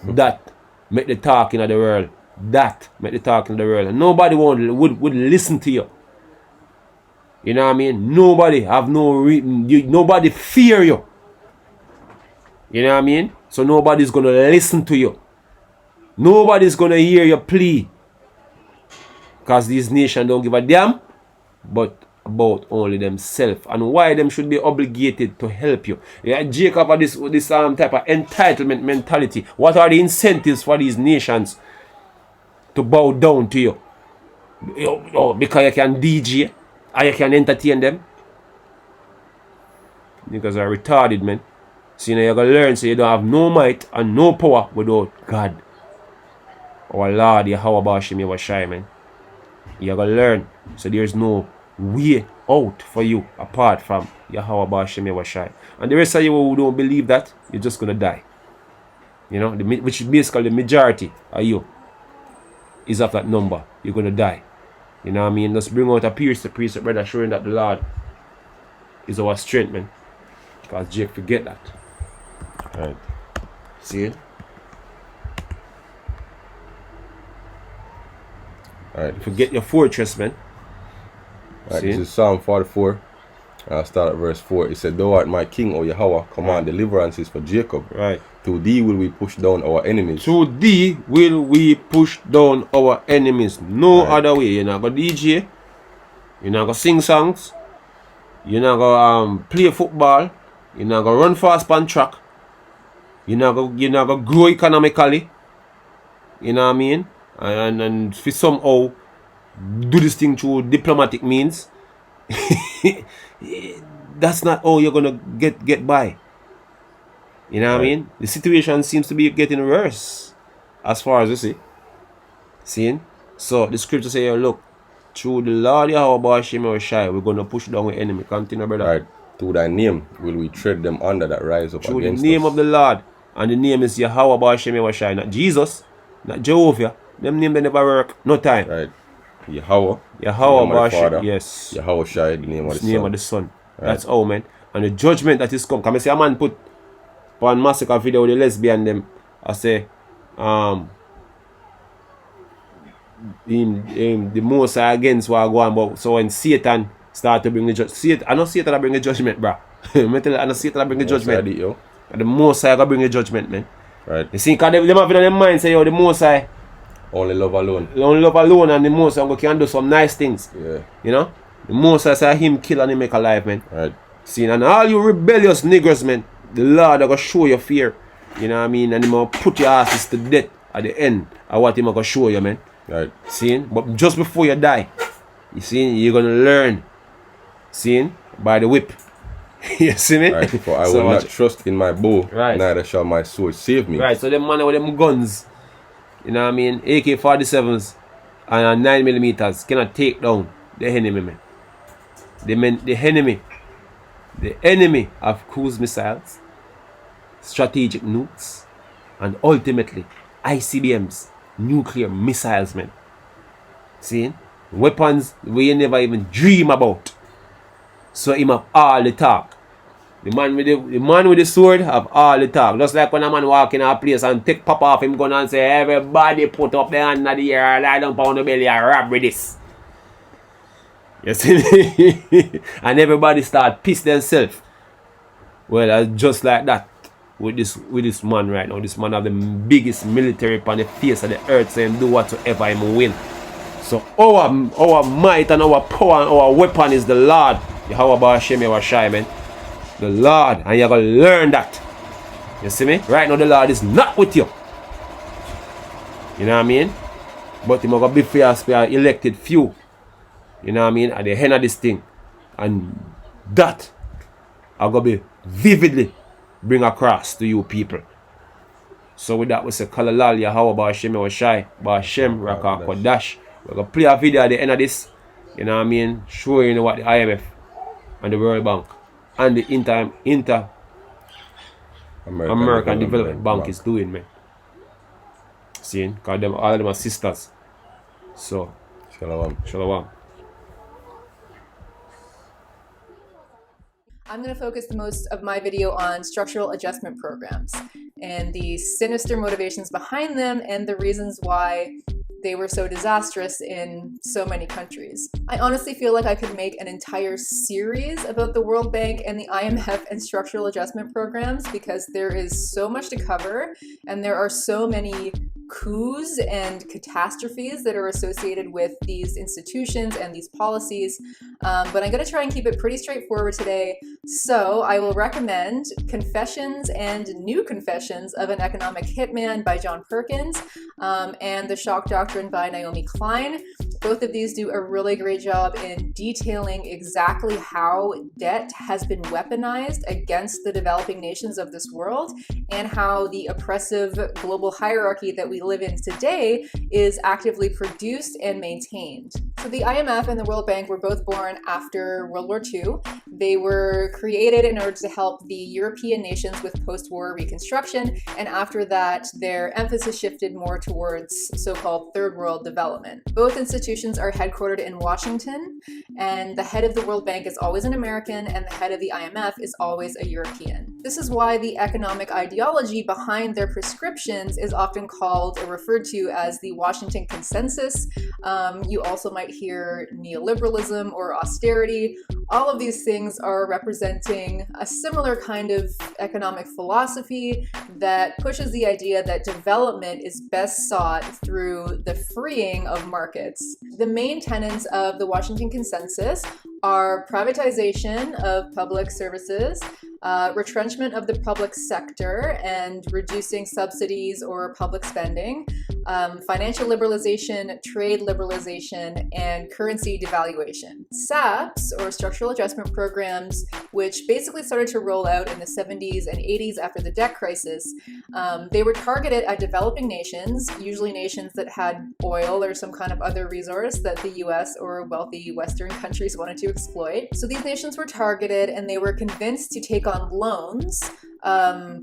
That make the talking of the world. That make the talking of the world. And nobody would listen to you. You know what I mean? Nobody have nobody fear you. You know what I mean? So nobody's gonna listen to you. Nobody's gonna hear your plea. Because these nations don't give a damn but about only themselves. And why them should be obligated to help you. Yeah, Jacob have this type of entitlement mentality. What are the incentives for these nations to bow down to you? Because you can DJ and you can entertain them. Niggas are retarded, man. So you're gonna learn so you don't have no might and no power without God. Our Lord, Yahweh Bashim Yahweh, man. You're gonna learn. So there's no way out for you apart from Yahweh Bashim Yahweh. And the rest of you who don't believe that, you're just gonna die. You know, which is basically the majority of you is of that number. You're gonna die. You know what I mean? Let's bring out a precept, brother, showing that the Lord is our strength, man. Because Jake forget that. Right. See it? Alright. Forget your fortress, man. Alright, this is Psalm 44. I'll start at verse 4. It said, Thou art my king, O Yahweh, command deliverances for Jacob. Right. To thee will we push down our enemies. To thee will we push down our enemies. No other way. You're not going to DJ. You're not going to sing songs. You're not going to play football. You're not going to run fast on track. You're not going to grow economically. You know what I mean? And if you somehow do this thing through diplomatic means, that's not how you're going to get by. You know what I mean? The situation seems to be getting worse as far as you see. Seeing? So the scripture say, look, through the Lord Yahweh Bashim Yahweh, we're going to push down the enemy. Continue, brother. Right. Through thy name will we tread them under that rise up through against the name us. of the Lord. And the name is Yahweh Bashim Yahweh, not Jesus, not Jehovah. Them name they never work. No time. Right. Yahweh. Yahweh Bashim. Yes. Yahweh Shai, the name of the name Son. of the Son. Right. That's all, man. And the judgment that is come. Come and say a man put one massacre video with the lesbian them. I say the most against what I go on, but so when Satan start to bring the judgment, I know Satan will bring the judgment, bro. I know Satan will bring the judgment. And the most I bring the judgment, man. Right. You see, because them have in their mind say, yo, the most I only love alone. Only love alone, and the most I can do some nice things. Yeah. You know? The most I say him kill and him make alive, man. Right. See, and all you rebellious niggers, man, the Lord are gonna show you fear. You know what I mean? And he gonna put your asses to death at the end of what he gonna show you, man. Right. See? But just before you die, you see, you're gonna learn. See? By the whip. You see me? Right. For I will not trust in my bow, right. neither shall my sword save me. Right, so them man with them guns, you know what I mean, AK-47s and 9mm cannot take down the enemy, man. The enemy of cruise missiles, strategic nukes, and ultimately ICBMs, nuclear missiles, man. See? Weapons we you never even dream about. So him have all the talk. The man with the sword have all the talk. Just like when a man walk in a place and take pop off him gun and say, everybody put up their hand in the air, lie down on the belly and rap with this. You see me? And everybody start piss themselves. Well, just like that with this man right now. This man have the biggest military upon the face of the earth, so him do whatsoever him win. So our might and our power and our weapon is the Lord. Yahweh Bashim Yahweh, man. The Lord, and you're going to learn that. You see me? Right now the Lord is not with you. You know what I mean? But he's going to be for elected few. You know what I mean? At the end of this thing. And That I'm going to be vividly bring across to you people. So with that, we say Kalalal, how about Shem or Shai, Bashem, Raka, Kodash. We're going to play a video at the end of this, you know what I mean, showing you what the IMF and the World Bank and the American Development Bank is doing, man. See, because all of them are sisters. So, Shalom. I'm going to focus the most of my video on structural adjustment programs and the sinister motivations behind them and the reasons why they were so disastrous in so many countries. I honestly feel like I could make an entire series about the World Bank and the IMF and structural adjustment programs because there is so much to cover and there are so many coups and catastrophes that are associated with these institutions and these policies. But I'm going to try and keep it pretty straightforward today. So I will recommend Confessions and New Confessions of an Economic Hitman by John Perkins and The Shock Doctrine by Naomi Klein. Both of these do a really great job in detailing exactly how debt has been weaponized against the developing nations of this world and how the oppressive global hierarchy that we live in today is actively produced and maintained. So the IMF and the World Bank were both born after World War II. They were created in order to help the European nations with post-war reconstruction, and after that, their emphasis shifted more towards so-called third world development. Both institutions are headquartered in Washington, and the head of the World Bank is always an American, and the head of the IMF is always a European. This is why the economic ideology behind their prescriptions is often called or referred to as the Washington Consensus. You also might hear neoliberalism or austerity. All of these things are representing a similar kind of economic philosophy that pushes the idea that development is best sought through the freeing of markets. The main tenets of the Washington Consensus are privatization of public services, retrenchment of the public sector and reducing subsidies or public spending, financial liberalization, trade liberalization, and currency devaluation. SAPs, or structural adjustment programs, which basically started to roll out in the 70s and 80s after the debt crisis, they were targeted at developing nations, usually nations that had oil or some kind of other resource that the US or wealthy Western countries wanted to exploit. So these nations were targeted and they were convinced to take on loans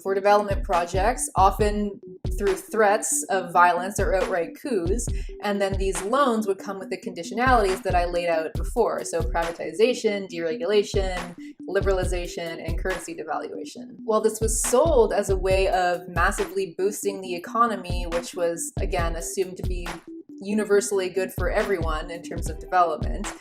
for development projects, often through threats of violence or outright coups, and then these loans would come with the conditionalities that I laid out before, so privatization, deregulation, liberalization, and currency devaluation. While this was sold as a way of massively boosting the economy, which was, again, assumed to be universally good for everyone in terms of development,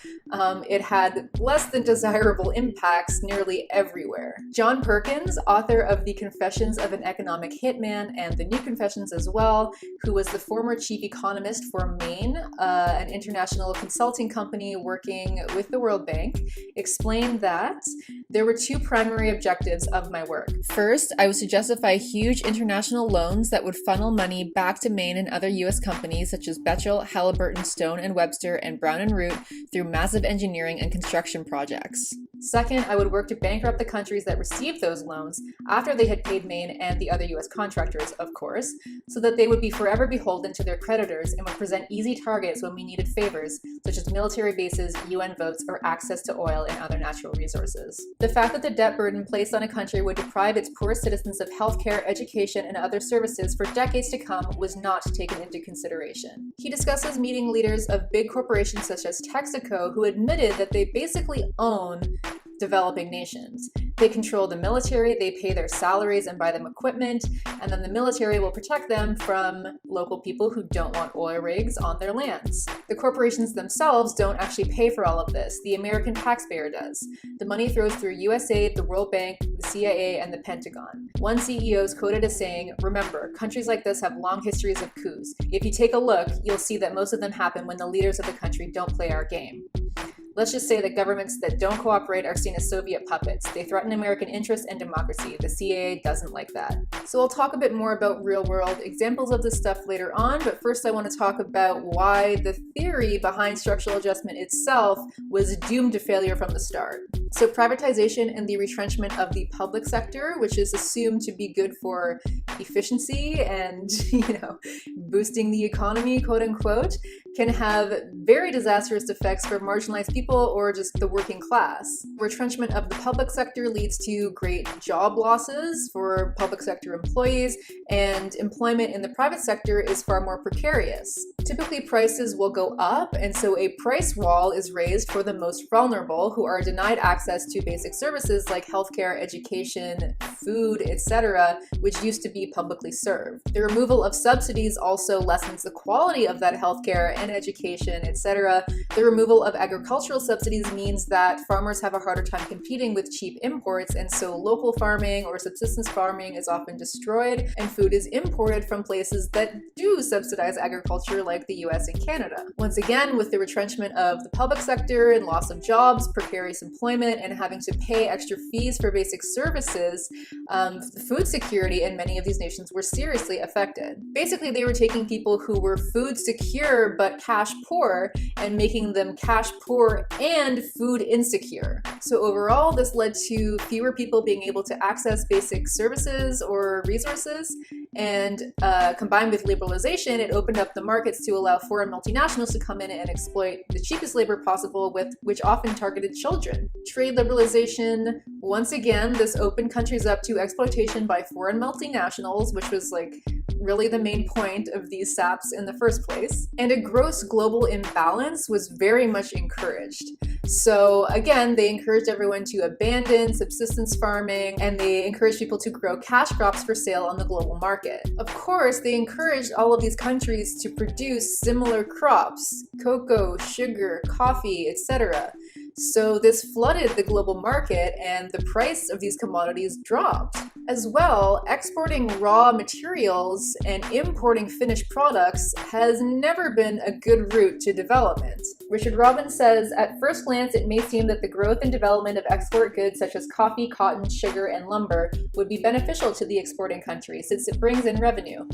it had less than desirable impacts nearly everywhere. John Perkins, author of The Confessions of an Economic Hitman and The New Confessions as well, who was the former chief economist for Maine, an international consulting company working with the World Bank, explained that there were two primary objectives of my work. First, I was to justify huge international loans that would funnel money back to Maine and other US companies such as Bechtel, Halliburton, Stone and Webster, and Brown and Root through massive engineering and construction projects. Second, I would work to bankrupt the countries that received those loans after they had paid Maine and the other US contractors, of course, so that they would be forever beholden to their creditors and would present easy targets when we needed favors, such as military bases, UN votes, or access to oil and other natural resources. The fact that the debt burden placed on a country would deprive its poorest citizens of healthcare, education, and other services for decades to come was not taken into consideration. He discusses meeting leaders of big corporations such as Texaco who admitted that they basically own developing nations. They control the military, they pay their salaries and buy them equipment, and then the military will protect them from local people who don't want oil rigs on their lands. The corporations themselves don't actually pay for all of this. The American taxpayer does. The money flows through USAID, the World Bank, the CIA, and the Pentagon. One CEO is quoted as saying, "Remember, countries like this have long histories of coups. If you take a look, you'll see that most of them happen when the leaders of the country don't play our game." Let's just say that governments that don't cooperate are seen as Soviet puppets. They threaten American interests and democracy. The CIA doesn't like that. So I'll talk a bit more about real-world examples of this stuff later on, but first I want to talk about why the theory behind structural adjustment itself was doomed to failure from the start. So privatization and the retrenchment of the public sector, which is assumed to be good for efficiency and, boosting the economy, quote unquote, can have very disastrous effects for marginalized people or just the working class. Retrenchment of the public sector leads to great job losses for public sector employees, and employment in the private sector is far more precarious. Typically, prices will go up, and so a price wall is raised for the most vulnerable who are denied access to basic services like healthcare, education, food, etc., which used to be publicly served. The removal of subsidies also lessens the quality of that healthcare and education, etc. The removal of agricultural subsidies means that farmers have a harder time competing with cheap imports, and so local farming or subsistence farming is often destroyed, and food is imported from places that do subsidize agriculture like the US and Canada. Once again, with the retrenchment of the public sector and loss of jobs, precarious employment, and having to pay extra fees for basic services, food security in many of these nations were seriously affected. Basically, they were taking people who were food secure but cash poor and making them cash poor and food insecure. So overall, this led to fewer people being able to access basic services or resources, and combined with liberalization, it opened up the markets to allow foreign multinationals to come in and exploit the cheapest labor possible, which often targeted children. Trade liberalization, once again, this opened countries up to exploitation by foreign multinationals, which was really the main point of these SAPs in the first place. And a gross global imbalance was very much encouraged. So again, they encouraged everyone to abandon subsistence farming, and they encouraged people to grow cash crops for sale on the global market. Of course, they encouraged all of these countries to produce similar crops, cocoa, sugar, coffee, etc. So this flooded the global market, and the price of these commodities dropped. As well, exporting raw materials and importing finished products has never been a good route to development. Richard Robbins says, at first glance, it may seem that the growth and development of export goods such as coffee, cotton, sugar, and lumber would be beneficial to the exporting country since it brings in revenue.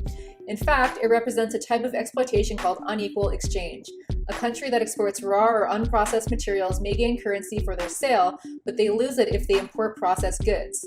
In fact, it represents a type of exploitation called unequal exchange. A country that exports raw or unprocessed materials may gain currency for their sale, but they lose it if they import processed goods.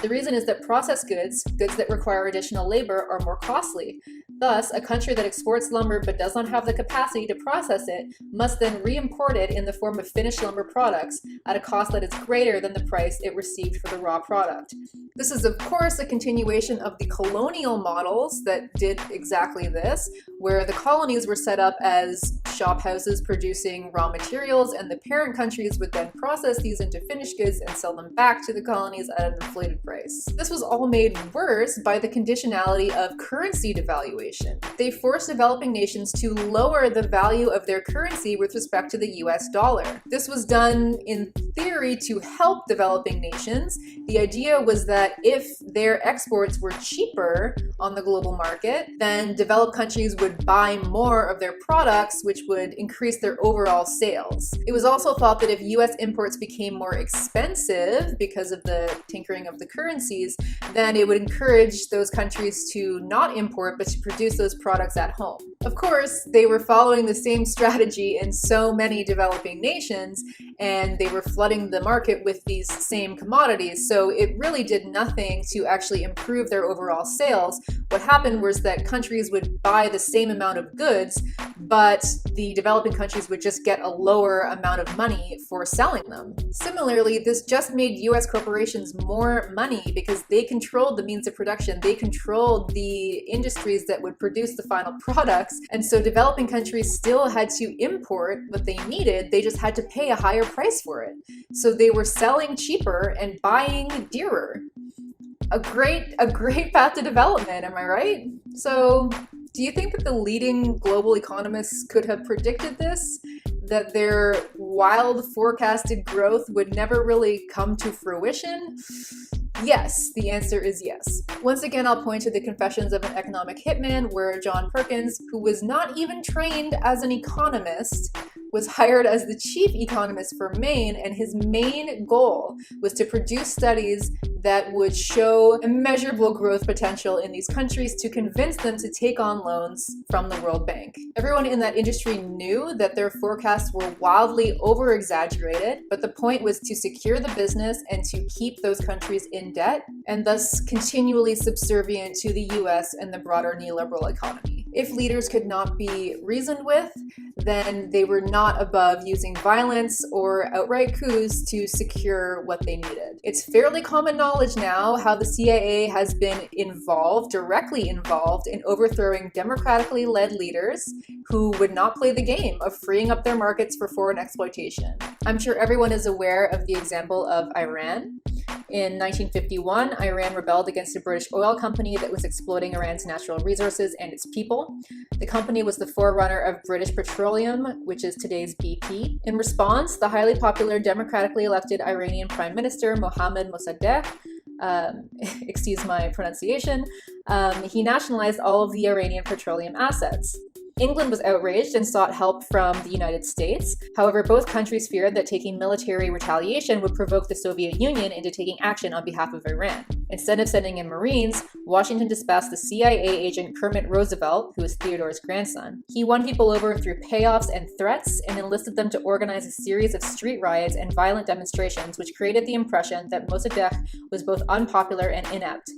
The reason is that processed goods that require additional labor, are more costly. Thus, a country that exports lumber but does not have the capacity to process it must then re-import it in the form of finished lumber products at a cost that is greater than the price it received for the raw product. This is, of course, a continuation of the colonial models that did exactly this, where the colonies were set up as shop houses producing raw materials, and the parent countries would then process these into finished goods and sell them back to the colonies at an inflated price. This was all made worse by the conditionality of currency devaluation. They forced developing nations to lower the value of their currency with respect to the US dollar. This was done in theory to help developing nations. The idea was that if their exports were cheaper on the global market, then developed countries would buy more of their products, which would increase their overall sales. It was also thought that if US imports became more expensive because of the tinkering of the currencies, then it would encourage those countries to not import but to produce those products at home. Of course, they were following the same strategy in so many developing nations, and they were flooding the market with these same commodities, so it really did nothing to actually improve their overall sales. What happened was that countries would buy the same amount of goods, but the developing countries would just get a lower amount of money for selling them. Similarly, this just made US corporations more money because they controlled the means of production, they controlled the industries that would produce the final products, and so developing countries still had to import what they needed, they just had to pay a higher price for it. So they were selling cheaper and buying dearer. A great path to development, am I right? So, do you think that the leading global economists could have predicted this? That their wild forecasted growth would never really come to fruition? Yes, the answer is yes. Once again, I'll point to the Confessions of an Economic Hitman, where John Perkins, who was not even trained as an economist, was hired as the chief economist for Maine, and his main goal was to produce studies that would show immeasurable growth potential in these countries to convince them to take on loans from the World Bank. Everyone in that industry knew that their forecasts were wildly over-exaggerated, but the point was to secure the business and to keep those countries in debt, and thus continually subservient to the US and the broader neoliberal economy. If leaders could not be reasoned with, then they were not above using violence or outright coups to secure what they needed. It's fairly common knowledge now how the CIA has been directly involved in overthrowing democratically led leaders who would not play the game of freeing up their markets for foreign exploitation. I'm sure everyone is aware of the example of Iran. In 1951, Iran rebelled against a British oil company that was exploiting Iran's natural resources and its people. The company was the forerunner of British Petroleum, which is today's BP. In response, the highly popular democratically elected Iranian Prime Minister Mohammad Mossadegh, excuse my pronunciation, he nationalized all of the Iranian petroleum assets. England was outraged and sought help from the United States. However, both countries feared that taking military retaliation would provoke the Soviet Union into taking action on behalf of Iran. Instead of sending in Marines, Washington dispatched the CIA agent Kermit Roosevelt, who was Theodore's grandson. He won people over through payoffs and threats and enlisted them to organize a series of street riots and violent demonstrations, which created the impression that Mossadegh was both unpopular and inept.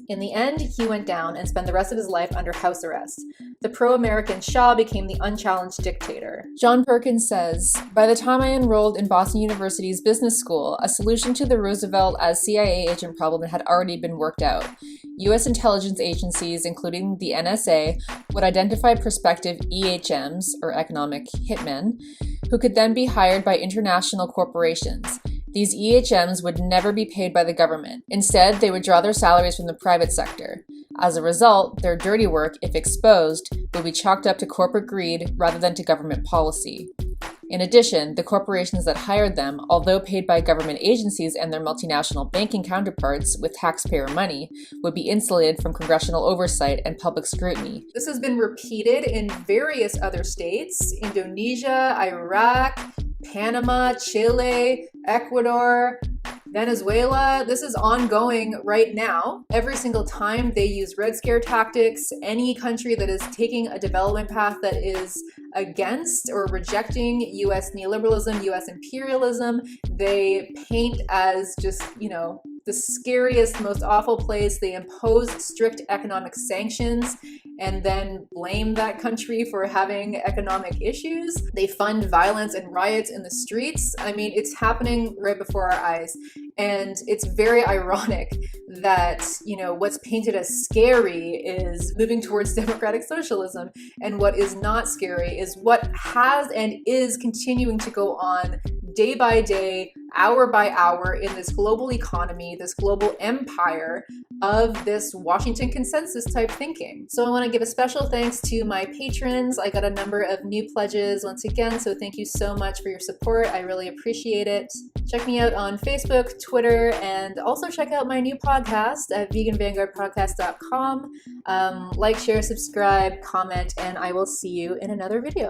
In the end, he went down and spent the rest of his life under house arrest. The pro-American Shah became the unchallenged dictator. John Perkins says, "By the time I enrolled in Boston University's business school, a solution to the Roosevelt as CIA agent problem had already been worked out. U.S. intelligence agencies, including the NSA, would identify prospective EHMs, or economic hitmen, who could then be hired by international corporations. These EHMs would never be paid by the government. Instead, they would draw their salaries from the private sector. As a result, their dirty work, if exposed, would be chalked up to corporate greed rather than to government policy. In addition, the corporations that hired them, although paid by government agencies and their multinational banking counterparts with taxpayer money, would be insulated from congressional oversight and public scrutiny." This has been repeated in various other states: Indonesia, Iraq, Panama, Chile, Ecuador, Venezuela. This is ongoing right now. Every single time they use Red Scare tactics, any country that is taking a development path that is against or rejecting US neoliberalism, US imperialism, they paint as just, the scariest, most awful place. They impose strict economic sanctions and then blame that country for having economic issues. They fund violence and riots in the streets. I mean, it's happening right before our eyes. And it's very ironic that, what's painted as scary is moving towards democratic socialism. And what is not scary is what has and is continuing to go on day by day, hour by hour in this global economy, this global empire of this Washington consensus type thinking. So I want to give a special thanks to my patrons. I got a number of new pledges once again, so thank you so much for your support. I really appreciate it. Check me out on Facebook, Twitter, and also check out my new podcast at veganvanguardpodcast.com. Like, share, subscribe, comment, and I will see you in another video.